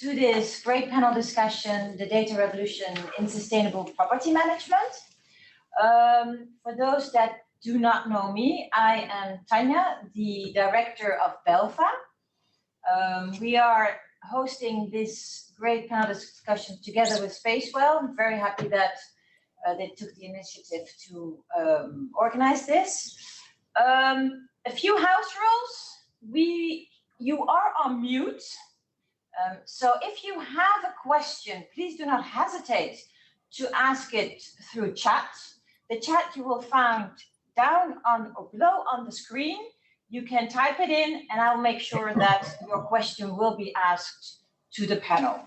to this great panel discussion, The Data Revolution in Sustainable Property Management. For those that do not know me, I am Tanya, the director of BELFA. We are hosting this great panel discussion together with Spacewell. I'm very happy that they took the initiative to organize this. A few house rules. You are on mute. So if you have a question, please do not hesitate to ask it through chat. The chat you will find down on or below on the screen. You can type it in and I'll make sure that your question will be asked to the panel.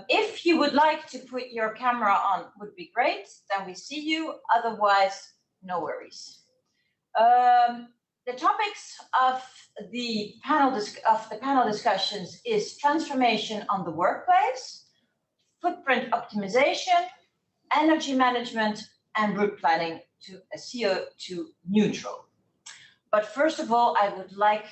If you would like to put your camera on, would be great, then we see you, otherwise, no worries. The topics of the panel discussions is transformation on the workplace, footprint optimization, energy management, and route planning to a CO2 neutral. But first of all, I would like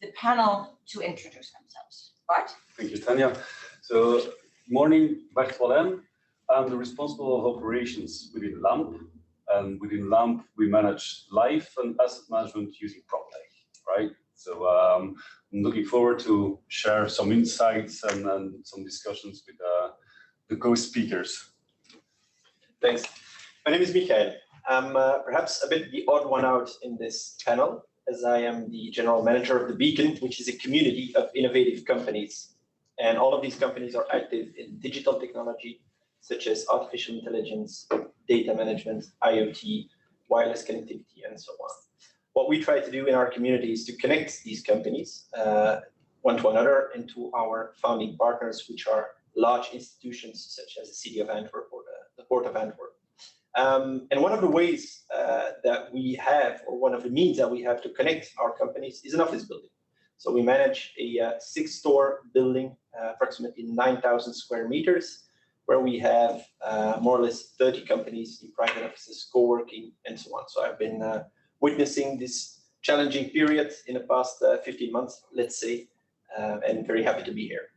the panel to introduce themselves. Bart? Thank you, Tanya. So, good morning, Bart Wallem. I'm the responsible of operations within LAMP. And within LAMP, we manage life and asset management using PropTech, right? So I'm looking forward to share some insights and some discussions with the co-speakers. Thanks. My name is Michael. I'm perhaps a bit the odd one out in this panel, as I am the general manager of the Beacon, which is a community of innovative companies. And all of these companies are active in digital technology, such as artificial intelligence, data management, IoT, wireless connectivity, and so on. What we try to do in our community is to connect these companies one to another and to our founding partners, which are large institutions such as the City of Antwerp or the Port of Antwerp. And one of the ways that we have, or one of the means that we have to connect our companies is an office building. So we manage a 6-store building, approximately 9,000 square meters, where we have more or less 30 companies in private offices, co-working, and so on. So I've been witnessing this challenging period in the past 15 months, let's say, and very happy to be here.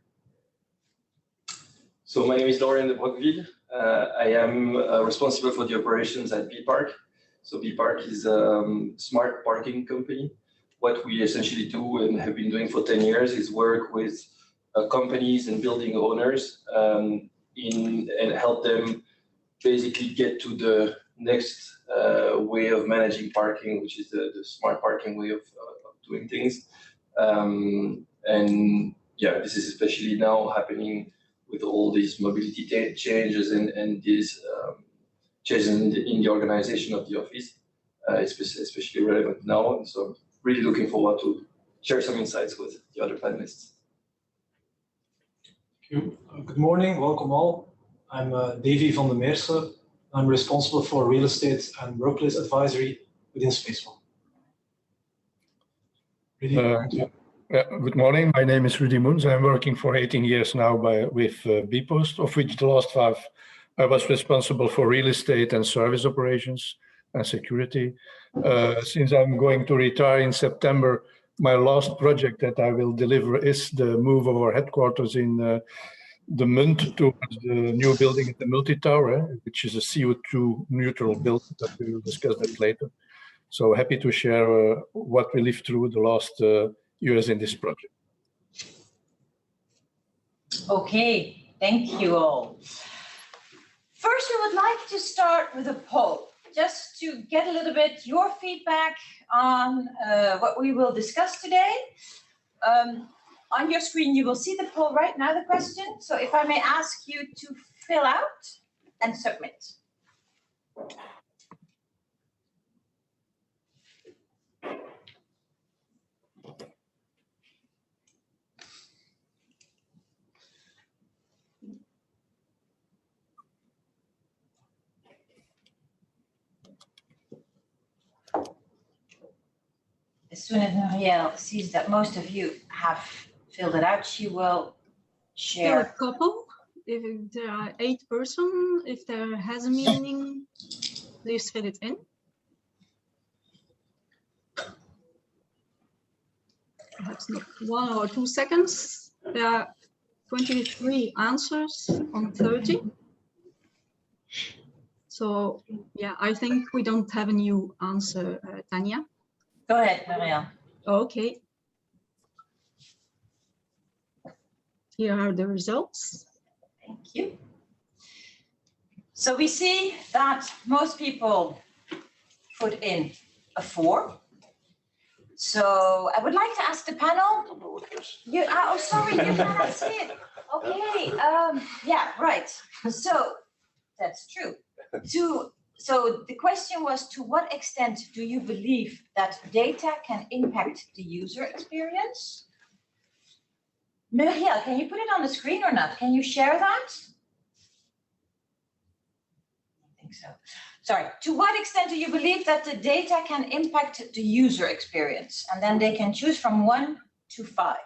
So my name is Dorian de Broqueville. I am responsible for the operations at B-Park. So B-Park is a smart parking company. What we essentially do and have been doing for 10 years is work with companies and building owners and help them basically get to the next way of managing parking, which is the smart parking way of doing things. And yeah, this is especially now happening with all these mobility changes and these changes in the organization of the office, especially relevant now. And so I'm really looking forward to share some insights with the other panelists. Thank you. Good morning, welcome all. I'm Davy.VanDenMeerssche. I'm responsible for real estate and workplace advisory within Spacewell. Good morning, my name is Rudy Moens. I'm working for 18 years now with bpost, of which the last 5 I was responsible for real estate and service operations and security. Since I'm going to retire in September, my last project that I will deliver is the move of our headquarters in the Munt towards the new building at the multi-tower, which is a CO2 neutral building, that we will discuss that later. So happy to share what we lived through the last years in this project. Okay, thank you all. First, we would like to start with a poll, just to get a little bit your feedback on what we will discuss today. On your screen, you will see the poll right now, the question. So if I may ask you to fill out and submit. As soon as Muriel sees that most of you have filled it out, she will share. There are a couple. If there are 8 persons, if there has a meaning, please fill it in. Perhaps not 1 or 2 seconds. There are 23 answers on 30. So yeah, I think we don't have a new answer, Tanya. Go ahead, Maria. Okay. Here are the results. Thank you. So we see that most people put in a 4. So I would like to ask the panel. You, oh, sorry, you cannot see it. Okay. Yeah, right. So that's true. So the question was, to what extent do you believe that data can impact the user experience? Muriel, can you put it on the screen or not? Can you share that? I think so. Sorry, to what extent do you believe that the data can impact the user experience? And then they can choose from 1 to 5.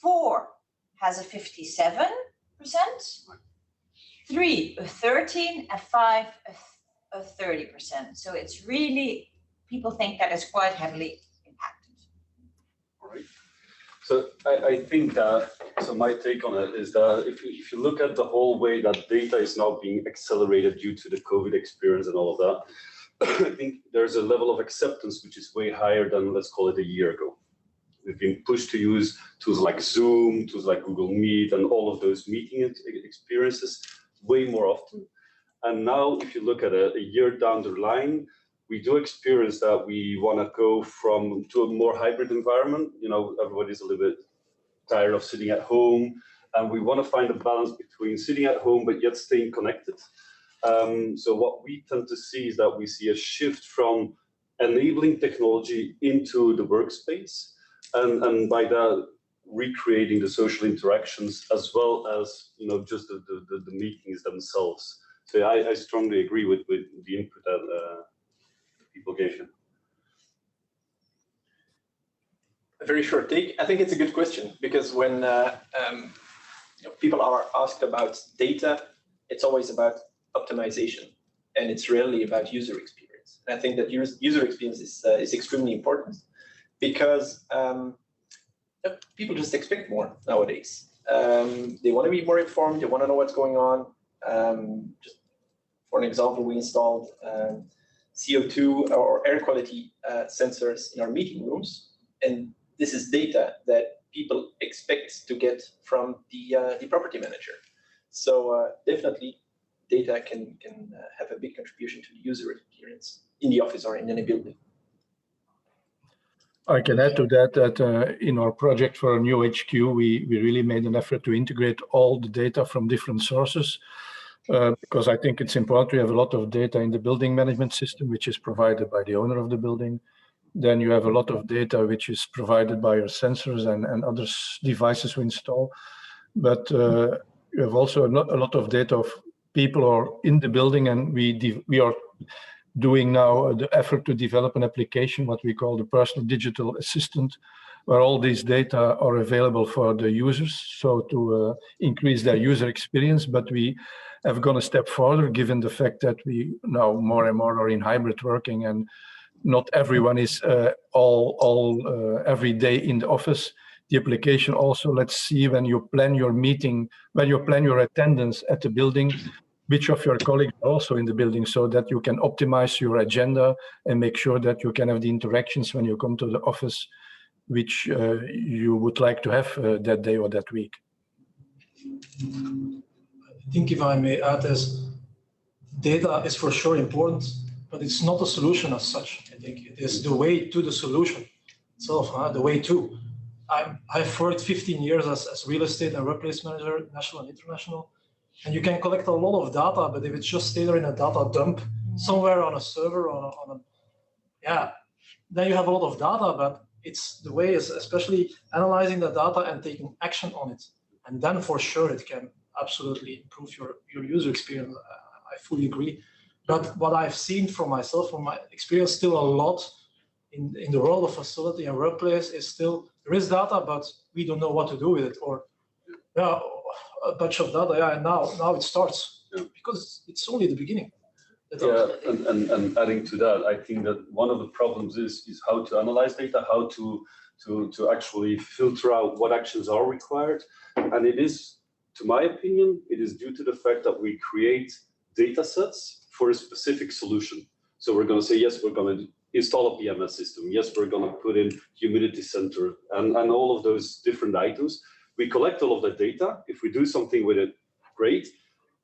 4 has a 57%, 3 a 13, and 5 a 30%. So it's really, people think that is quite heavily impacted. All right. So I think that, so my take on it is that if you look at the whole way that data is now being accelerated due to the COVID experience and all of that, I think there's a level of acceptance which is way higher than, let's call it, a year ago. We've been pushed to use tools like Zoom, tools like Google Meet, and all of those meeting experiences way more often. And now, if you look at a year down the line, we do experience that we want to go to a more hybrid environment. You know, everybody's a little bit tired of sitting at home, and we want to find a balance between sitting at home but yet staying connected. So what we tend to see is that we see a shift from enabling technology into the workspace, and by that recreating the social interactions as well as, you know, just the meetings themselves. So I strongly agree with the input that people gave you. A very short take. I think it's a good question, because when people are asked about data, it's always about optimization, and it's rarely about user experience. And I think that user experience is extremely important, because people just expect more nowadays. They want to be more informed. They want to know what's going on. Just for an example, we installed CO2 or air quality sensors in our meeting rooms, and this is data that people expect to get from the property manager. So definitely, data can have a big contribution to the user experience in the office or in any building. I can add to that in our project for a new HQ, we really made an effort to integrate all the data from different sources, because I think it's important to have a lot of data in the building management system, which is provided by the owner of the building. Then you have a lot of data which is provided by your sensors and other devices we install. But you have also a lot of data of people who are in the building, and we are doing now the effort to develop an application, what we call the personal digital assistant, where all these data are available for the users, so to increase their user experience. But we have gone a step further, given the fact that we now more and more are in hybrid working, and not everyone is every day in the office. The application also lets see when you plan your meeting, when you plan your attendance at the building, which of your colleagues are also in the building, so that you can optimize your agenda and make sure that you can have the interactions when you come to the office, which you would like to have that day or that week. I think if I may add, data is for sure important, but it's not a solution as such. I think it is the way to the solution itself, the way to. I've worked 15 years as real estate and workplace manager, national and international. And you can collect a lot of data, but if it's just stay there in a data dump somewhere on a server, then you have a lot of data, but it's the way is especially analyzing the data and taking action on it. And then for sure it can absolutely improve your user experience. I fully agree. But what I've seen from myself, from my experience, still a lot in the world of facility and workplace is still, there is data, but we don't know what to do with it, or a bunch of data, and now it starts, because it's only the beginning. And adding to that, I think that one of the problems is how to analyze data, how to actually filter out what actions are required. And it is, to my opinion, it is due to the fact that we create data sets for a specific solution. So we're going to say, yes, we're going to install a PMS system. Yes, we're going to put in humidity sensor and all of those different items. We collect all of that data. If we do something with it, great.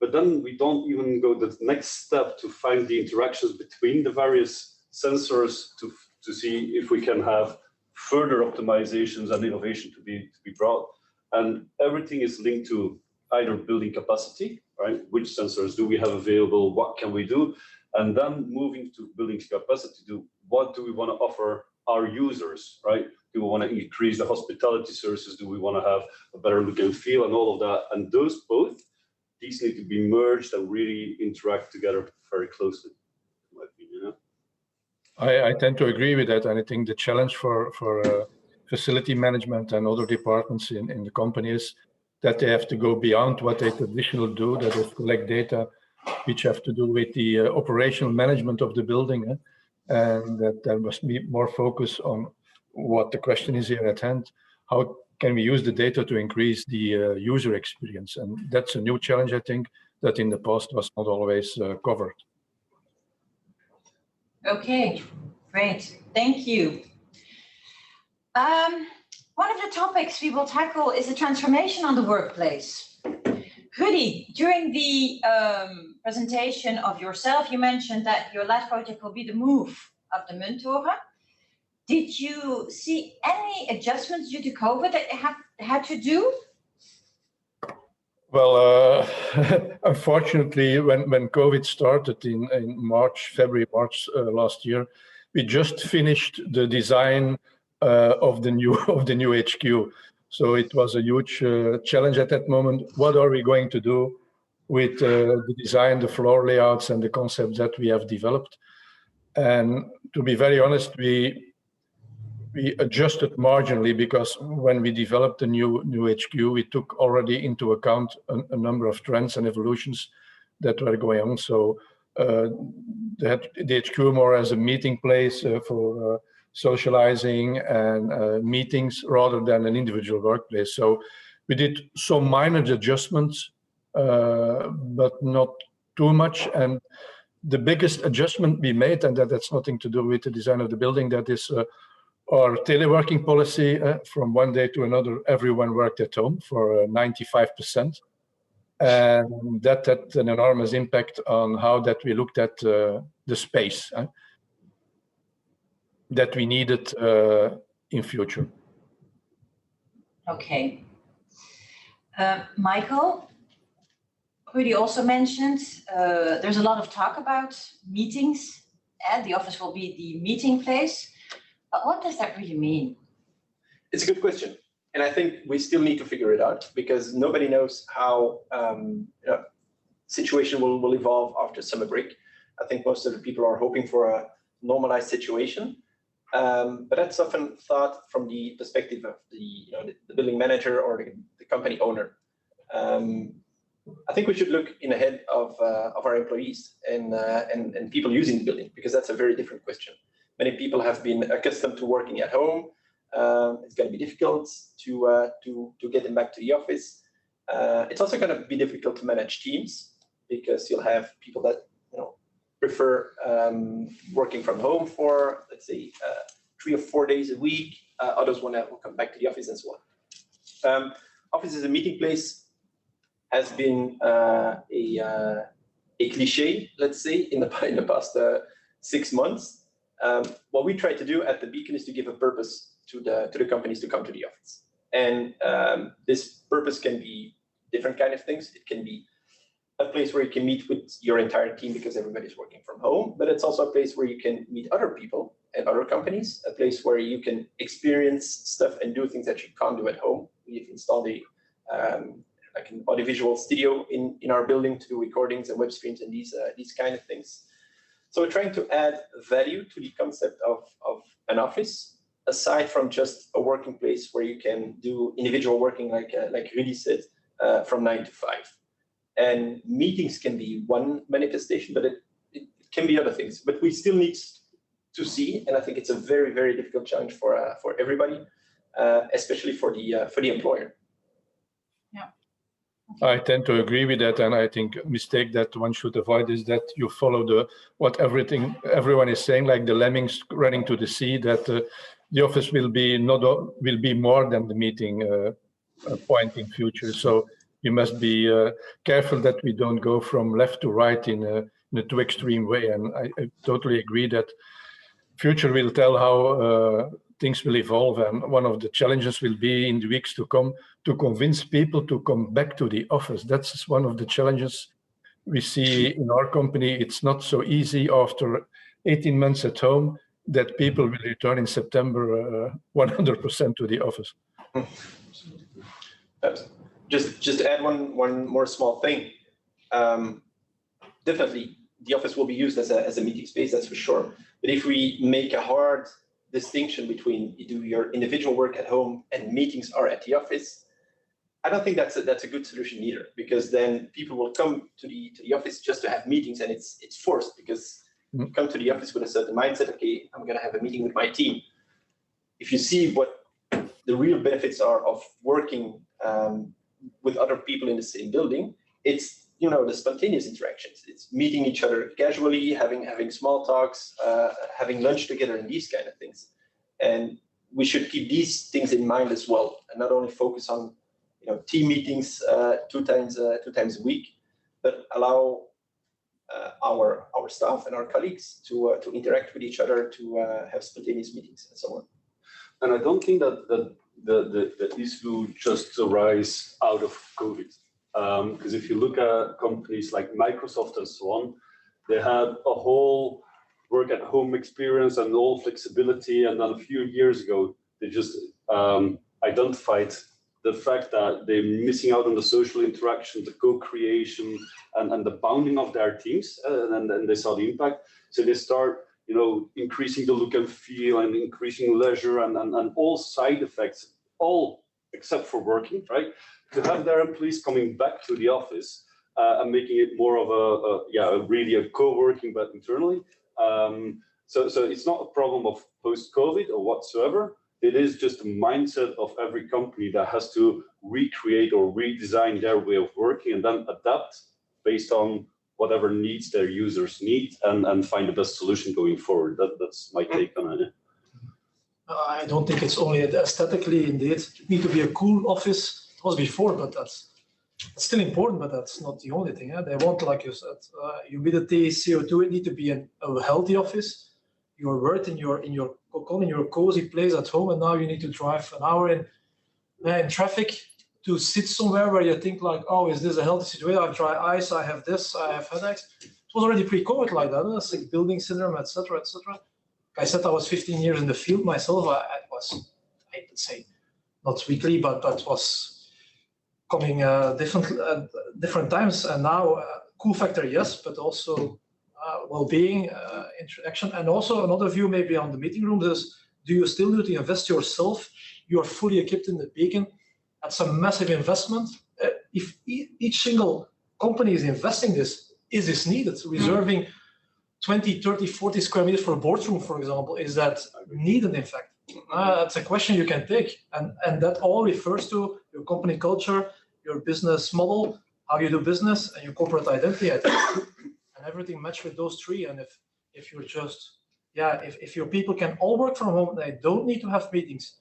But then we don't even go the next step to find the interactions between the various sensors to see if we can have further optimizations and innovation to be brought. And everything is linked to either building capacity, right? Which sensors do we have available? What can we do? And then moving to building capacity to what do we want to offer our users, right? Do we want to increase the hospitality services? Do we want to have a better look and feel and all of that? And those both, these need to be merged and really interact together very closely, in my opinion. I tend to agree with that. And I think the challenge for facility management and other departments in the company is that they have to go beyond what they traditionally do, that is collect data which have to do with the operational management of the building. And that there must be more focus on what the question is here at hand. How can we use the data to increase the user experience? And that's a new challenge, I think, that in the past was not always covered. Okay, great. Thank you. One of the topics we will tackle is the transformation on the workplace. Rudy, during the presentation of yourself, you mentioned that your last project will be the move of the Munttoren. Did you see any adjustments due to COVID that you had to do? Well, unfortunately, when COVID started in February, March last year, we just finished the design of the new HQ. So it was a huge challenge at that moment. What are we going to do with the design, the floor layouts, and the concepts that we have developed? And to be very honest, we adjusted marginally, because when we developed the new HQ, we took already into account a number of trends and evolutions that were going on. So the HQ more as a meeting place for socializing and meetings rather than an individual workplace. So we did some minor adjustments, but not too much. And the biggest adjustment we made, and that's nothing to do with the design of the building, that is our teleworking policy. From one day to another, everyone worked at home for 95%. And that had an enormous impact on how that we looked at the space that we needed in future. Okay. Michael, Rudy also mentioned there's a lot of talk about meetings, and the office will be the meeting place. But what does that really mean? It's a good question. And I think we still need to figure it out, because nobody knows how situation will evolve after summer break. I think most of the people are hoping for a normalized situation. But that's often thought from the perspective of the building manager or the company owner. I think we should look in ahead of our employees and people using the building, because that's a very different question. Many people have been accustomed to working at home. It's going to be difficult to get them back to the office. It's also going to be difficult to manage teams, because you'll have people that prefer working from home for, let's say, 3 or 4 days a week. Others want to come back to the office and so on. Office as a meeting place has been a cliche, let's say, in the past 6 months. What we try to do at the Beacon is to give a purpose to the companies to come to the office. And this purpose can be different kind of things. It can be a place where you can meet with your entire team because everybody's working from home, but it's also a place where you can meet other people and other companies, a place where you can experience stuff and do things that you can't do at home. We've installed like an audiovisual studio in our building to do recordings and web streams and these kind of things. So we're trying to add value to the concept of an office, aside from just a working place where you can do individual working, like Rudy said, from 9 to 5. And meetings can be one manifestation, but it can be other things. But we still need to see, and I think it's a very, very difficult challenge for everybody, especially for the employer. Yeah. I tend to agree with that, and I think a mistake that one should avoid is that you follow what everyone is saying, like the lemmings running to the sea. That the office will be more than the meeting point in future. So you must be careful that we don't go from left to right in a too extreme way. And I totally agree that future will tell how things will evolve, and one of the challenges will be in the weeks to come to convince people to come back to the office. That's one of the challenges we see in our company. It's not so easy after 18 months at home that people will return in September 100% to the office. Just to add one more small thing. Definitely, the office will be used as a meeting space, that's for sure. But if we make a hard distinction between you do your individual work at home and meetings are at the office, I don't think that's a good solution either, because then people will come to the office just to have meetings, and it's forced, because you come to the office with a certain mindset. Okay, I'm going to have a meeting with my team. If you see what the real benefits are of working with other people in the same building, it's the spontaneous interactions. It's meeting each other casually, having small talks, having lunch together, and these kind of things. And we should keep these things in mind as well, and not only focus on team meetings two times a week, but allow our staff and our colleagues to interact with each other, to have spontaneous meetings and so on. And I don't think that this will just arise out of COVID. Because if you look at companies like Microsoft and so on, they had a whole work at home experience and all flexibility. And then a few years ago, they just identified the fact that they're missing out on the social interaction, the co-creation, and the bounding of their teams. And then they saw the impact. So they start, increasing the look and feel and increasing leisure and all side effects, all except for working, right? To have their employees coming back to the office and making it more of really a co-working, but internally. So it's not a problem of post-COVID or whatsoever. It is just a mindset of every company that has to recreate or redesign their way of working and then adapt based on whatever needs their users need and find the best solution going forward. That's my take on it. I don't think it's only aesthetically, indeed. You need to be a cool office. It was before, but that's still important, but that's not the only thing. They want, like you said, humidity, CO2. It need to be a healthy office. You're working in your cozy place at home, and now you need to drive an hour in traffic to sit somewhere where you think like, oh, is this a healthy situation? I have dry eyes, I have this, I have headaches. It was already pre-COVID like that, like building syndrome, etc., etc. I said I was 15 years in the field myself. I would say, not weekly, but that was coming different times. And now, cool factor, yes, but also well-being, interaction. And also another view maybe on the meeting room is, do you still need to invest yourself? You are fully equipped in the beacon. That's a massive investment. If each single company is investing this, is this needed? Reserving 20, 30, 40 square meters for a boardroom, for example, is that needed, in fact? That's a question you can take. And that all refers to your company culture, your business model, how you do business, and your corporate identity, I think. And everything match with those three. And if you're just, if your people can all work from home, they don't need to have meetings.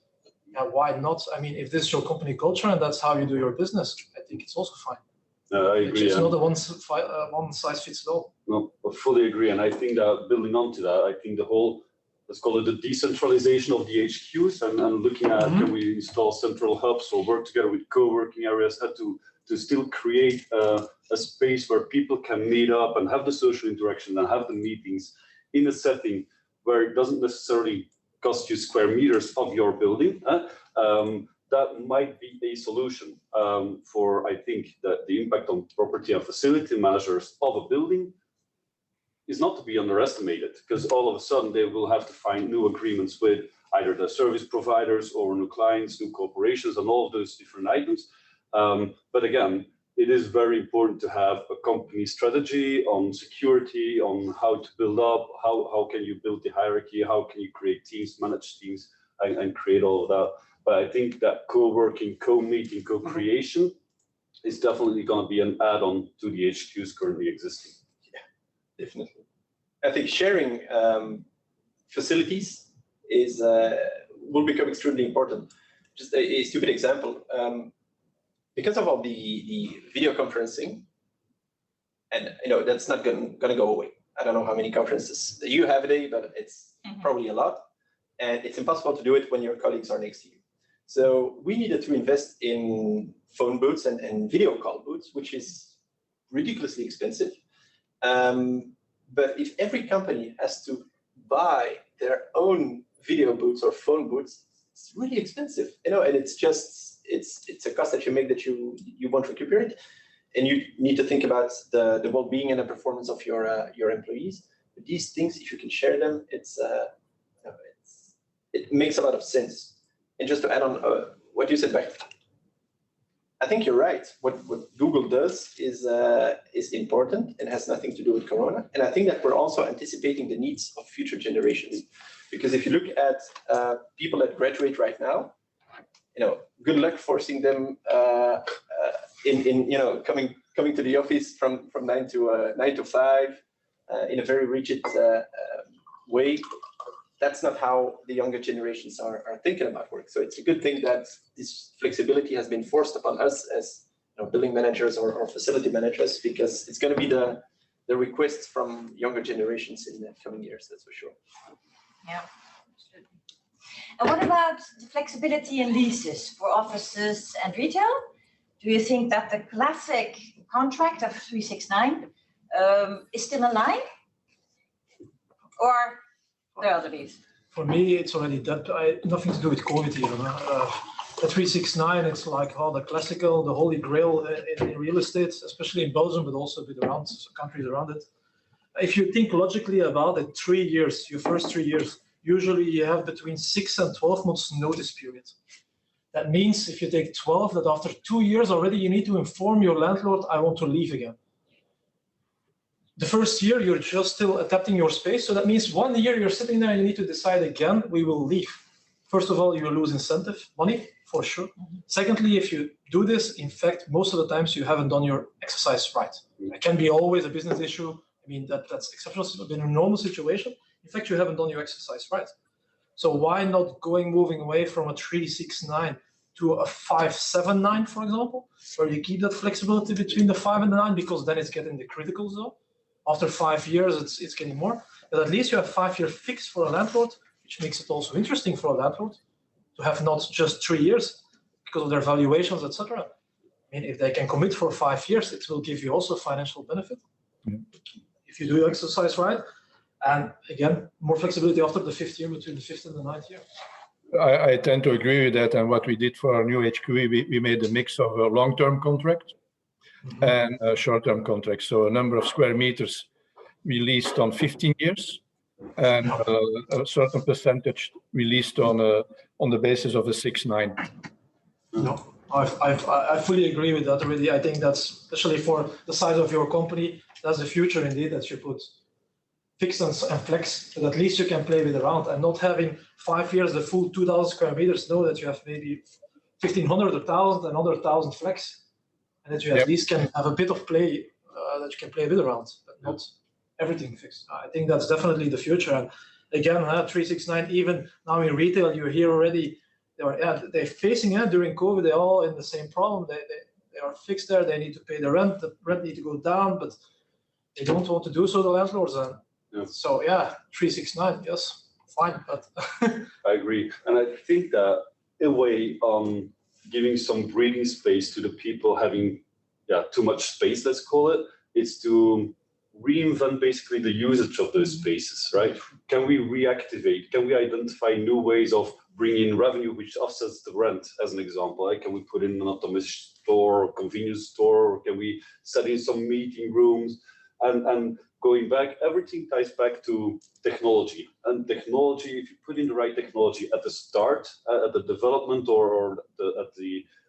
Why not? I mean, if this is your company culture and that's how you do your business, I think it's also fine. I agree. It's not a one size fits all. No, I fully agree. And I think that building on to that, I think the whole, let's call it the decentralization of the HQs and looking at can we install central hubs or work together with co-working areas to still create a space where people can meet up and have the social interaction and have the meetings in a setting where it doesn't necessarily cost you square meters of your building. That might be a solution for, I think, that the impact on property and facility managers of a building is not to be underestimated, because all of a sudden they will have to find new agreements with either the service providers or new clients, new corporations, and all of those different items. But again, it is very important to have a company strategy on security, on how to build up, how can you build the hierarchy, how can you create teams, manage teams, and create all of that. But I think that co-working, co-meeting, co-creation is definitely going to be an add-on to the HQs currently existing. Yeah, definitely. I think sharing facilities is will become extremely important. Just a stupid example. Because of all the video conferencing, and that's not going to go away. I don't know how many conferences you have a day, but it's probably a lot. And it's impossible to do it when your colleagues are next to you. So we needed to invest in phone booths and video call booths, which is ridiculously expensive. But if every company has to buy their own video booths or phone booths, it's really expensive, and it's a cost that you make that you won't recuperate. And you need to think about the well-being and the performance of your employees. But these things, if you can share them, it makes a lot of sense. And just to add on what you said, Bert, I think you're right. What Google does is important and has nothing to do with Corona. And I think that we're also anticipating the needs of future generations. Because if you look at people that graduate right now, good luck forcing them in coming to the office from 9 to 5 in a very rigid way. That's not how the younger generations are thinking about work. So it's a good thing that this flexibility has been forced upon us as building managers or facility managers, because it's going to be the request from younger generations in the coming years, that's for sure. Yeah, absolutely. And what about the flexibility in leases for offices and retail? Do you think that the classic contract of 369 is still in line? Or the other lease? For me, it's already that. Nothing to do with COVID here. The 369, it's like the classical, the holy grail in real estate, especially in Belgium, but also with around countries around it. If you think logically about it, 3 years, your first 3 years, usually you have between 6 and 12 months notice period. That means if you take 12, that after 2 years already, you need to inform your landlord, I want to leave again. The first year, you're just still adapting your space. So that means 1 year you're sitting there and you need to decide again, we will leave. First of all, you will lose incentive, money, for sure. Secondly, if you do this, in fact, most of the times you haven't done your exercise right. It can be always a business issue. I mean, that's exceptional, but in a normal situation, in fact, you haven't done your exercise right. So why not moving away from a 369 to a 579, for example, where you keep that flexibility between the 5 and the 9, because then it's getting the critical zone. After 5 years, it's getting more. But at least you have 5-year fix for a landlord, which makes it also interesting for a landlord to have not just 3 years because of their valuations, etc. I mean, if they can commit for 5 years, it will give you also financial benefit if you do your exercise right. And again, more flexibility after the 5th year, between the 5th and the 9th year. I tend to agree with that. And what we did for our new HQ, we made a mix of a long-term contract and a short-term contract. So a number of square meters we leased on 15 years, and a certain percentage we leased on the basis of a 6/9. No, I fully agree with that already. I think that's, especially for the size of your company, that's the future indeed, that you put fix and flex, but at least you can play with around, and not having 5 years, the full 2,000 square meters, know that you have maybe 1,500 or 1,000, another 1,000 flex, and that you at least can have a bit of play that you can play with around, but not everything fixed. I think that's definitely the future. And again, 369, even now in retail, you hear already, they're facing during COVID, they're all in the same problem. They are fixed there, they need to pay the rent need to go down, but they don't want to do so, the landlords. So 369, yes, fine. But I agree. And I think that a way giving some breathing space to the people having too much space, let's call it, is to reinvent basically the usage of those spaces, right? Can we reactivate? Can we identify new ways of bringing in revenue which offsets the rent, as an example? Like, can we put in an optimist store, convenience store? Can we set in some meeting rooms? And going back, everything ties back to technology. And technology, if you put in the right technology at the start, at the development or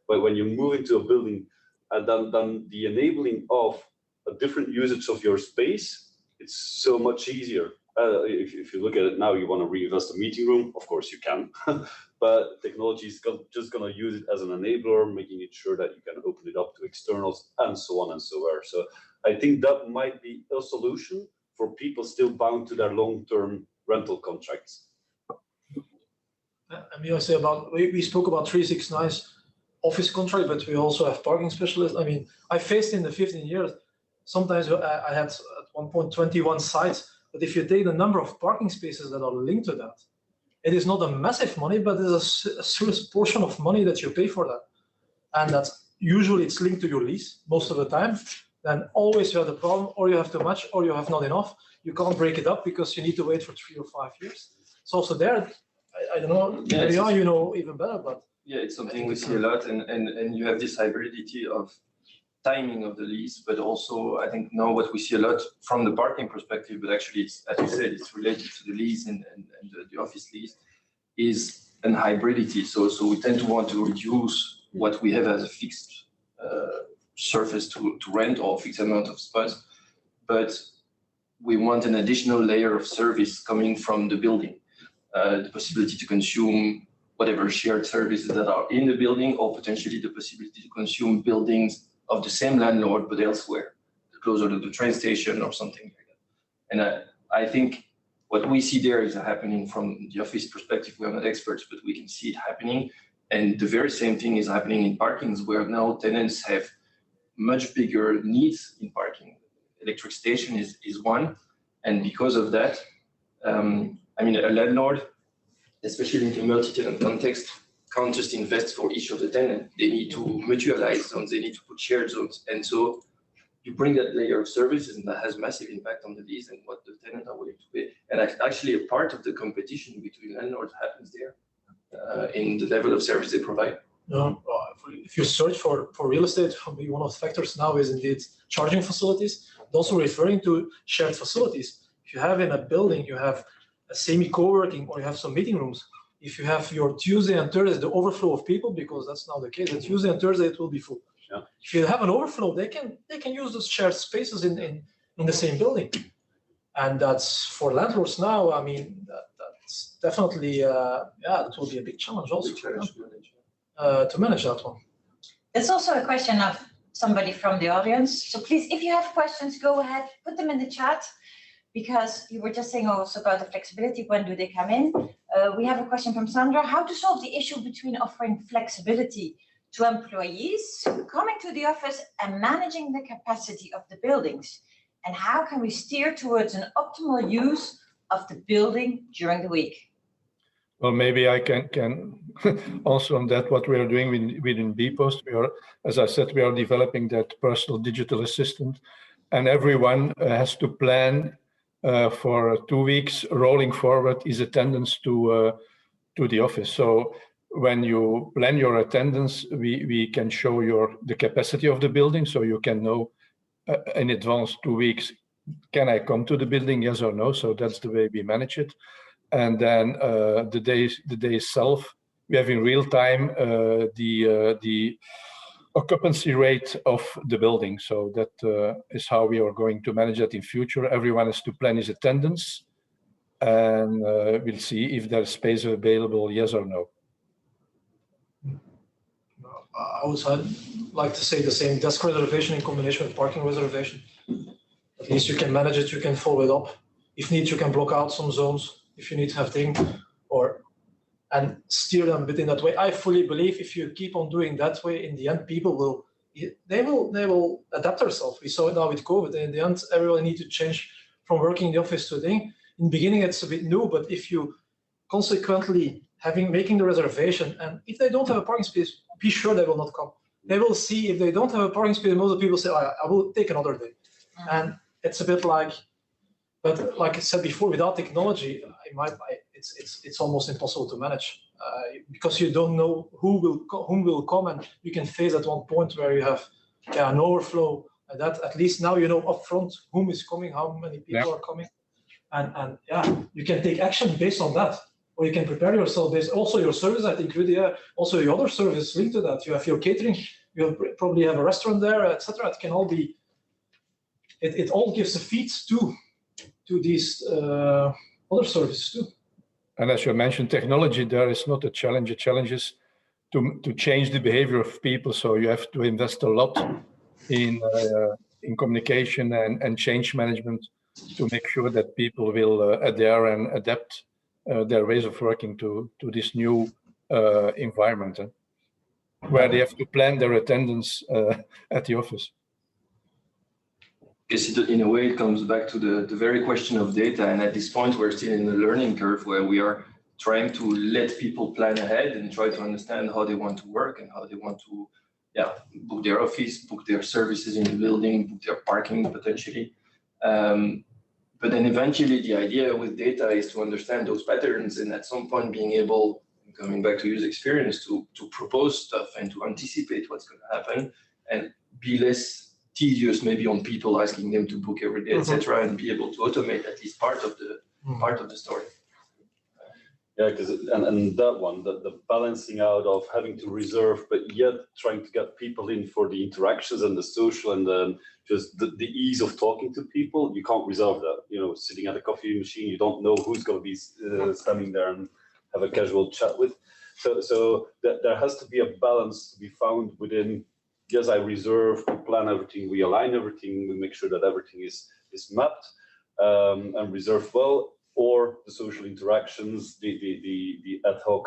when you move into a building, and then the enabling of a different usage of your space, it's so much easier. If you look at it now, you want to reinvest a meeting room, of course you can, but technology is just going to use it as an enabler, making it sure that you can open it up to externals and so on and so on. So I think that might be a solution for people still bound to their long-term rental contracts. And we also we spoke about 369's office contract, but we also have parking specialists. I mean, I faced in the 15 years, sometimes I had at one point 21 sites, but if you take the number of parking spaces that are linked to that, it is not a massive money, but it's a serious portion of money that you pay for that. And that's usually it's linked to your lease most of the time. Then always you have the problem, or you have too much, or you have not enough. You can't break it up because you need to wait for 3 or 5 years. It's also there. I don't know, yeah, you know even better, but yeah, it's something we see a lot, and you have this hybridity of timing of the lease, but also I think now what we see a lot from the parking perspective, but actually it's, as you said, it's related to the lease and the office lease, is an hybridity. So we tend to want to reduce what we have as a fixed surface to rent or fixed amount of space, but we want an additional layer of service coming from the building. The possibility to consume whatever shared services that are in the building, or potentially the possibility to consume buildings of the same landlord but elsewhere, closer to the train station or something like that. And I think what we see there is happening from the office perspective. We are not experts, but we can see it happening. And the very same thing is happening in parkings, where now tenants have much bigger needs in parking. Electric station is one, and because of that, I mean, a landlord, especially in the multi-tenant context, can't just invest for each of the tenant. They need to mutualize zones, they need to put shared zones. And so you bring that layer of services, and that has massive impact on the lease and what the tenants are willing to pay. And actually a part of the competition between landlords happens there in the level of service they provide. If you search for real estate, probably one of the factors now is indeed charging facilities, but also referring to shared facilities. If you have in a building, you have a semi-co-working, or you have some meeting rooms. If you have your Tuesday and Thursday, the overflow of people, because that's now the case, that Tuesday and Thursday it will be full. Yeah. If you have an overflow, they can use those shared spaces in the same building. And that's for landlords now, I mean, that's definitely, that will be a big challenge also to manage that one. There's also a question of somebody from the audience. So please, if you have questions, go ahead, put them in the chat, because you were just saying also about the flexibility, when do they come in? We have a question from Sandra. How to solve the issue between offering flexibility to employees coming to the office and managing the capacity of the buildings? And how can we steer towards an optimal use of the building during the week? Well, maybe I can also on that, what we are doing within bpost. We are, as I said, we are developing that personal digital assistant, and everyone has to plan for 2 weeks rolling forward his attendance to the office. So when you plan your attendance, we can show the capacity of the building, so you can know in advance 2 weeks, can I come to the building, yes or no? So that's the way we manage it. And then the day itself, we have in real time the occupancy rate of the building. So that is how we are going to manage that in future. Everyone has to plan his attendance, and we'll see if there's space available, yes or no. I would like to say the same: desk reservation in combination with parking reservation. At least you can manage it, you can follow it up. If need, you can block out some zones if you need to have things, and steer them within that way. I fully believe if you keep on doing that way, in the end, people will adapt themselves. We saw it now with COVID. In the end, everyone needs to change from working in the office to thing. In the beginning, it's a bit new, but if you consequently making the reservation, and if they don't have a parking space, be sure they will not come. They will see if they don't have a parking space, most of the people say, I will take another day. And it's a bit like, but like I said before, without technology, it's almost impossible to manage because you don't know whom will come, and you can face at one point where you have an overflow, and that at least now you know upfront whom is coming, how many people are coming, and you can take action based on that, or you can prepare yourself based also your service. I think really also your other service linked to that. You have your catering, you probably have a restaurant there, etc. It can all be. It all gives a feed to to these other services too. And as you mentioned, technology there is not a challenge. The challenge is to change the behavior of people. So you have to invest a lot in communication and change management to make sure that people will adhere and adapt their ways of working to this new environment, where they have to plan their attendance at the office. I guess in a way it comes back to the very question of data, and at this point we're still in the learning curve where we are trying to let people plan ahead and try to understand how they want to work and how they want to book their office, book their services in the building, book their parking potentially. But then eventually the idea with data is to understand those patterns and at some point being able, coming back to user experience, to propose stuff and to anticipate what's going to happen and be less tedious maybe on people asking them to book every day, etc., and be able to automate at least part of the story. Yeah, because and that one, the balancing out of having to reserve, but yet trying to get people in for the interactions and the social and then just the ease of talking to people, you can't resolve that. You know, sitting at a coffee machine, you don't know who's going to be standing there and have a casual chat with. So there has to be a balance to be found within. Yes, I reserve, we plan everything, we align everything, we make sure that everything is mapped and reserved well, or the social interactions, the ad hoc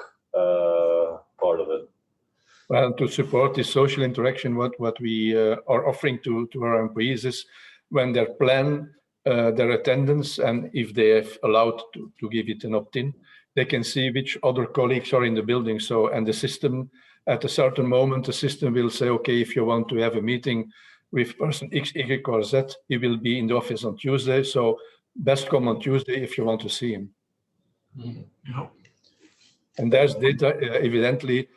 part of it. Well, to support the social interaction, what we are offering to our employees is when they plan their attendance, and if they have allowed to give it an opt-in, they can see which other colleagues are in the building. So, and the system, at a certain moment, the system will say, okay, if you want to have a meeting with person X, Y, or Z, he will be in the office on Tuesday. So best come on Tuesday if you want to see him. Yeah. And there's data, evidently,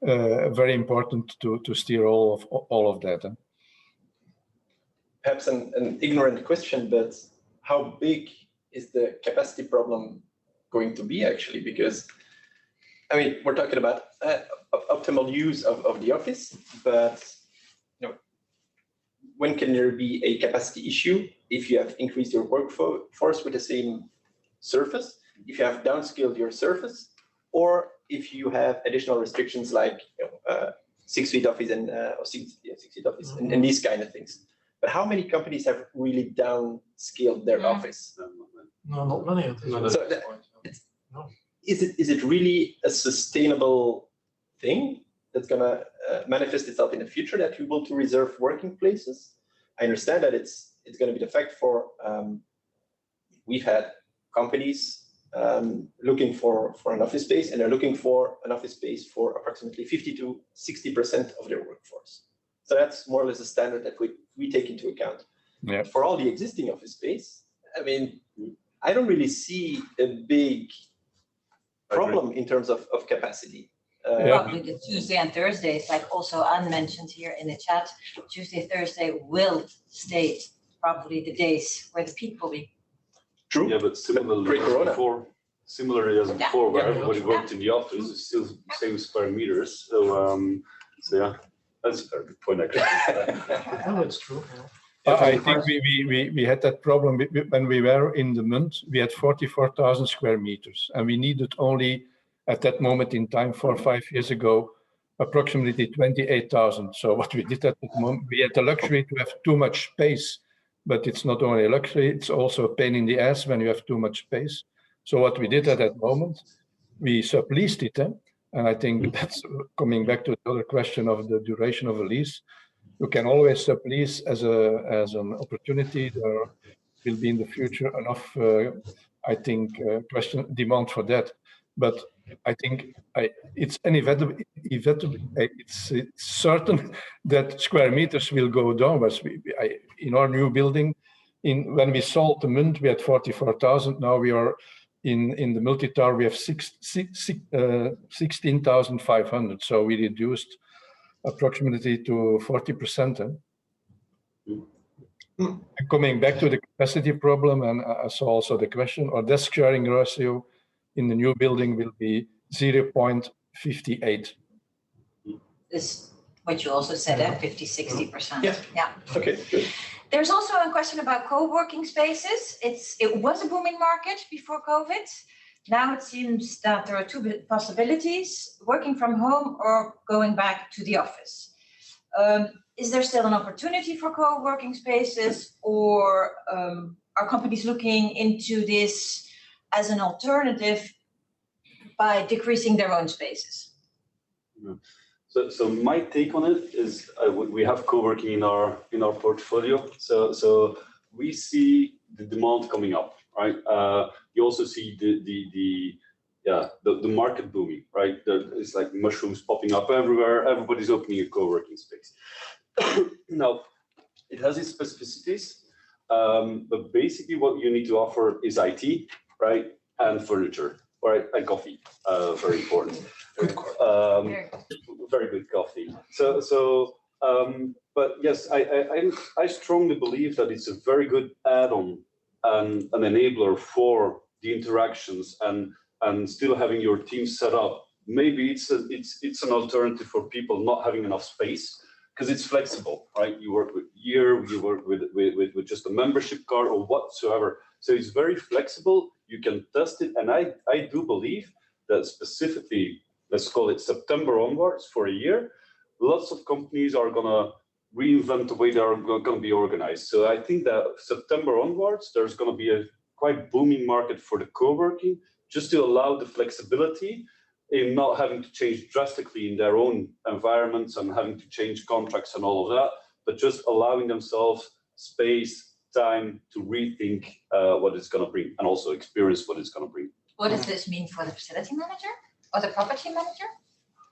very important to steer all of that. Perhaps an ignorant question, but how big is the capacity problem going to be actually? Because, I mean, we're talking about optimal use of the office, but you know, when can there be a capacity issue if you have increased your workforce with the same surface, if you have downscaled your surface, or if you have additional restrictions like 6 feet office and 6 feet office and these kind of things. But how many companies have really downscaled their office? No, not many. So is it really a sustainable thing that's going to manifest itself in the future, that we want to reserve working places? I understand that it's going to be the fact for we've had companies looking for an office space, and they're looking for an office space for approximately 50 to 60% of their workforce. So that's more or less a standard that we take into account. Yeah. For all the existing office space, I mean, I don't really see a big problem in terms of capacity. Probably the Tuesday and Thursdays, like also Anne mentioned here in the chat, Tuesday, Thursday will stay probably the days where the peak will be. True. Yeah, but similarly as before, where everybody worked in the office, it's still the same square meters. So yeah, that's a very good point, actually. No, it's true. I think we had that problem when we were in the Munt. We had 44,000 square meters, and we needed only, at that moment in time, 4 or 5 years ago, approximately 28,000. So what we did at that moment, we had the luxury to have too much space, but it's not only a luxury, it's also a pain in the ass when you have too much space. So what we did at that moment, we subleased it. And I think that's coming back to the other question of the duration of a lease. You can always sublease as an opportunity. There will be in the future enough, I think, demand for that. But I think it's inevitable. It's certain that square meters will go downwards. In our new building, when we sold the Munt, we had 44,000. Now we are in the multi-tower. We have 16,500. So we reduced approximately to 40%. Coming back to the capacity problem, and I saw also the question, our desk sharing ratio in the new building will be 0.58. This, what you also said, 50-60%. Yeah. Okay, good. There's also a question about co-working spaces. It was a booming market before COVID. Now it seems that there are two possibilities: working from home or going back to the office. Is there still an opportunity for co-working spaces, or are companies looking into this as an alternative by decreasing their own spaces? So my take on it is we have co-working in our portfolio. So we see the demand coming up, right? You also see the market booming, right? It's like mushrooms popping up everywhere. Everybody's opening a co-working space. Now, it has its specificities, but basically what you need to offer is IT, right? And furniture, right? And coffee, very important. Good coffee. Very good coffee. But yes, I strongly believe that it's a very good add-on and an enabler for the interactions and still having your team set up. Maybe it's an alternative for people not having enough space, because it's flexible, right? You work with year, you work with just a membership card or whatsoever. So it's very flexible. You can test it, and I do believe that specifically, let's call it September onwards for a year, lots of companies are gonna reinvent the way they are gonna be organized. So I think that September onwards, there's gonna be a quite booming market for the co-working, just to allow the flexibility in not having to change drastically in their own environments and having to change contracts and all of that, but just allowing themselves space, time to rethink what it's gonna bring and also experience what it's gonna bring. What does this mean for the facility manager or the property manager?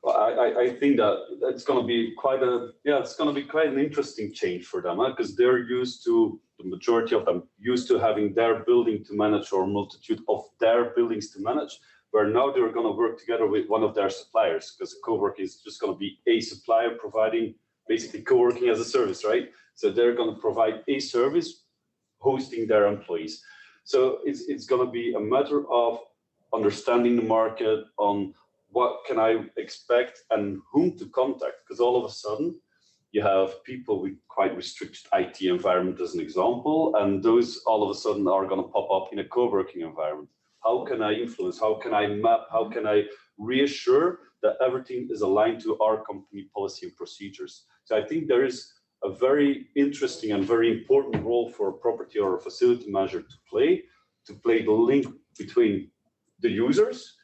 Well, I think that it's going to be quite an interesting change for them, because they're used to, the majority of them used to having their building to manage or a multitude of their buildings to manage, where now they're going to work together with one of their suppliers, because co-working is just going to be a supplier providing basically co-working as a service, right? So they're going to provide a service hosting their employees. So it's going to be a matter of understanding the market on what can I expect and whom to contact, because all of a sudden you have people with quite restricted IT environment as an example, and those all of a sudden are going to pop up in a co-working environment. How can I influence? How can I map? How can I reassure that everything is aligned to our company policy and procedures? So I think there is a very interesting and very important role for a property or a facility manager to play the link between the users,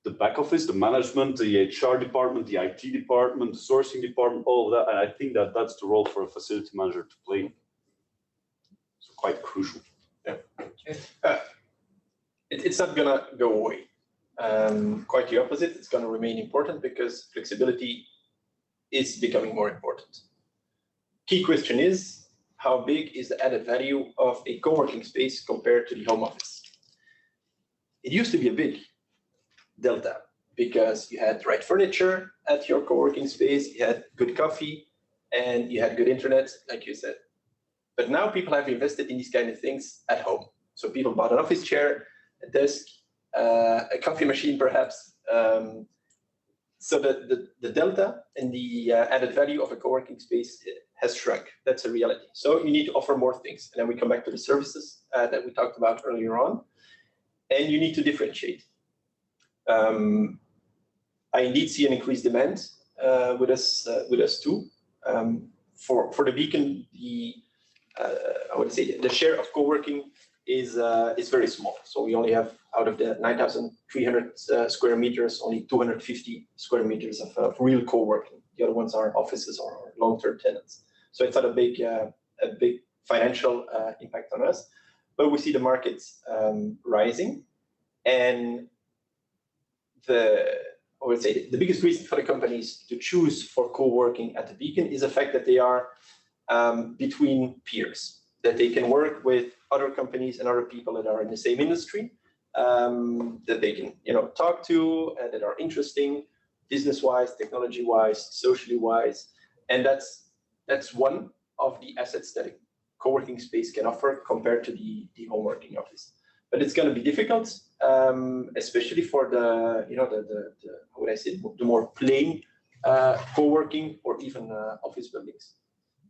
the back office, the management, the HR department, the IT department, the sourcing department, all of that. And I think that that's the role for a facility manager to play. So quite crucial. Yeah. It's not gonna go away. Quite the opposite. It's gonna remain important because flexibility is becoming more important. Key question is, how big is the added value of a co-working space compared to the home office? It used to be a big delta because you had the right furniture at your co-working space, you had good coffee, and you had good internet, like you said. But now people have invested in these kind of things at home. So people bought an office chair, a desk, a coffee machine, perhaps. So the delta and the added value of a co-working space has shrunk. That's a reality. So you need to offer more things. And then we come back to the services that we talked about earlier on. And you need to differentiate. I indeed see an increased demand with us too. For the Beacon, I would say the share of co-working is very small. So we only have, out of the 9,300 square meters, only 250 square meters of real co-working. The other ones are offices or long-term tenants. So it's not a big financial impact on us, but we see the markets rising. And I would say the biggest reason for the companies to choose for co-working at the Beacon is the fact that they are between peers, that they can work with other companies and other people that are in the same industry, that they can talk to, and that are interesting, business-wise, technology-wise, socially-wise, and that's one of the assets that a co-working space can offer compared to the home working office. But it's going to be difficult, especially for the how would I say, the more plain co-working or even office buildings.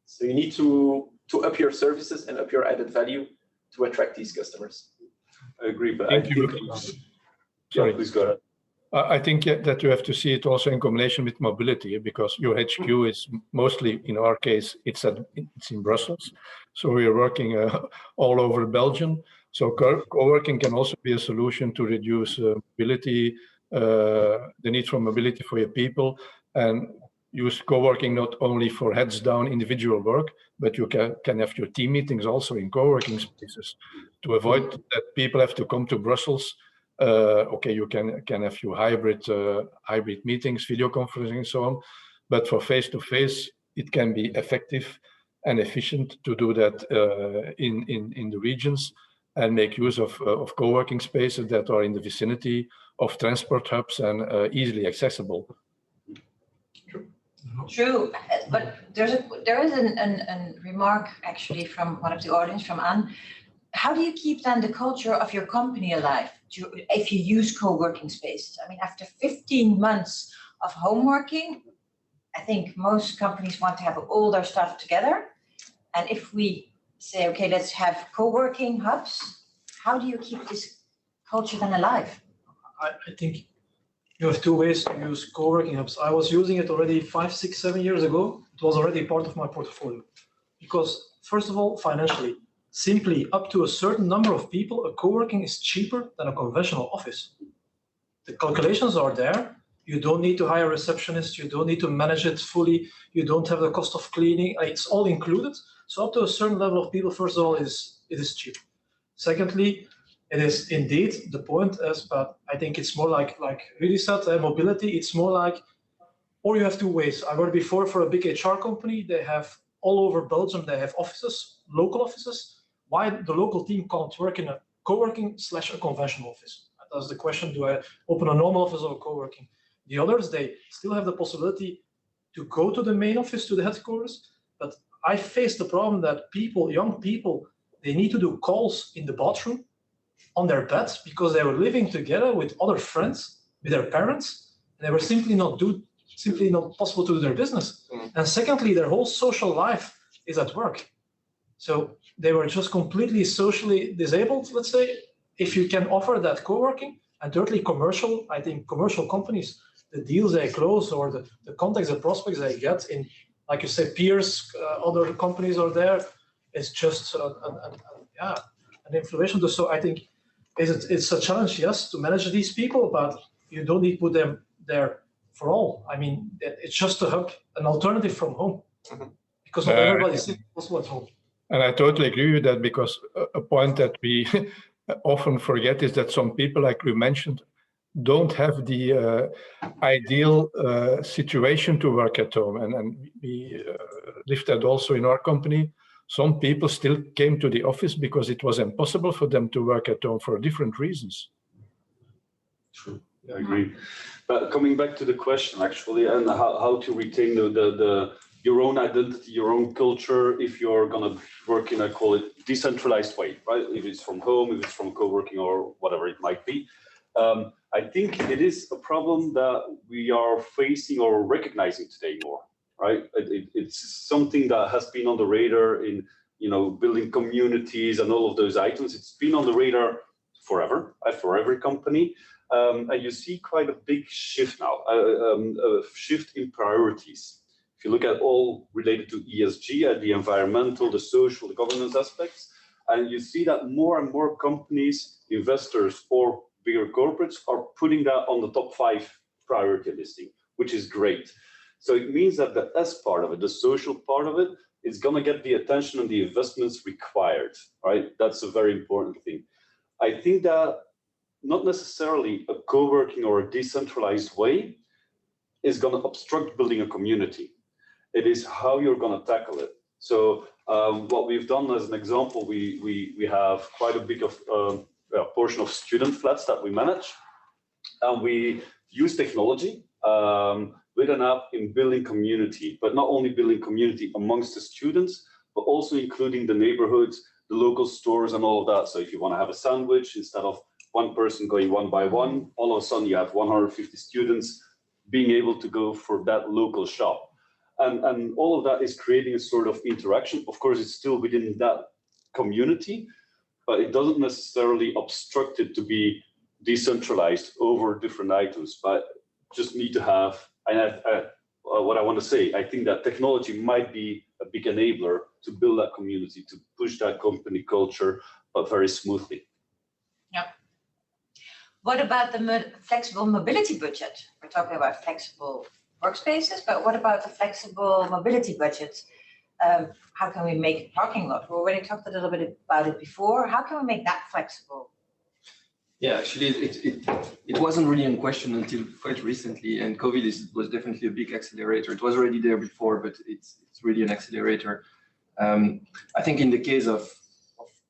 So you need to to up your services and up your added value to attract these customers. I agree, but Thank I you. think. Sorry. Yeah, please go ahead. I think that you have to see it also in combination with mobility, because your HQ is mostly, in our case, it's in Brussels. So we are working all over Belgium. So co-working can also be a solution to reduce mobility, the need for mobility for your people, and use co-working not only for heads down individual work, but you can have your team meetings also in co-working spaces to avoid that people have to come to Brussels. Okay, you can have your hybrid meetings, video conferencing, and so on. But for face-to-face, it can be effective and efficient to do that in the regions and make use of co-working spaces that are in the vicinity of transport hubs and easily accessible. True, but there is a remark actually from one of the audience, from Anne. How do you keep then the culture of your company alive if you use co-working spaces? I mean, after 15 months of home working, I think most companies want to have all their stuff together. And if we say, okay, let's have co-working hubs, how do you keep this culture then alive? I think you have two ways to use co-working hubs. I was using it already 5, 6, 7 years ago. It was already part of my portfolio. Because first of all, financially, simply up to a certain number of people, a co-working is cheaper than a conventional office. The calculations are there. You don't need to hire a receptionist. You don't need to manage it fully. You don't have the cost of cleaning. It's all included. So up to a certain level of people, first of all, it is cheap. Secondly, it is indeed the point, but I think it's more like really said, mobility. It's more like, or you have two ways. I worked before for a big HR company. They have all over Belgium, they have offices, local offices. Why the local team can't work in a co-working / a conventional office? That's the question. Do I open a normal office or a co-working? The others, they still have the possibility to go to the main office, to the headquarters. But I faced the problem that young people, they need to do calls in the bathroom on their beds because they were living together with other friends, with their parents, and they were simply not possible to do their business. And secondly, their whole social life is at work. So they were just completely socially disabled, let's say, if you can offer that co-working. And thirdly, commercial, I think commercial companies, the deals they close or the contacts, the prospects they get in, like you say, peers, other companies are there, it's just an influential. So I think it's a challenge, yes, to manage these people, but you don't need to put them there for all. I mean, it's just to have an alternative from home, because not everybody is possible at home. And I totally agree with that, because a point that we often forget is that some people, like we mentioned, don't have the ideal situation to work at home. And we lived that also in our company. Some people still came to the office because it was impossible for them to work at home for different reasons. True, I agree. But coming back to the question, actually, and how to retain your own identity, your own culture, if you're going to work in a, call it, decentralized way, right? If it's from home, if it's from co-working or whatever it might be. I think it is a problem that we are facing or recognizing today more, right? It's something that has been on the radar in, building communities and all of those items. It's been on the radar forever, for every company. And you see quite a big shift now, a shift in priorities. If you look at all related to ESG, the environmental, the social, the governance aspects, and you see that more and more companies, investors, or bigger corporates are putting that on the top 5 priority listing, which is great. So it means that the S part of it, the social part of it, is going to get the attention and the investments required, right? That's a very important thing. I think that not necessarily a co-working or a decentralized way is going to obstruct building a community. It is how you're going to tackle it. So what we've done as an example, we have quite a big portion of student flats that we manage, and we use technology with an app in building community, but not only building community amongst the students, but also including the neighborhoods, the local stores, and all of that. So if you want to have a sandwich, instead of one person going one by one, all of a sudden you have 150 students being able to go for that local shop. And all of that is creating a sort of interaction. Of course, it's still within that community, but it doesn't necessarily obstruct it to be decentralized over different items, but just need to have, and what I want to say, I think that technology might be a big enabler to build that community, to push that company culture, but very smoothly. Yeah. What about the flexible mobility budget? We're talking about flexible workspaces, but what about the flexible mobility budget? How can we make a parking lot? We already talked a little bit about it before. How can we make that flexible? Yeah, actually, it wasn't really in question until quite recently, and COVID was definitely a big accelerator. It was already there before, but it's really an accelerator. I think in the case of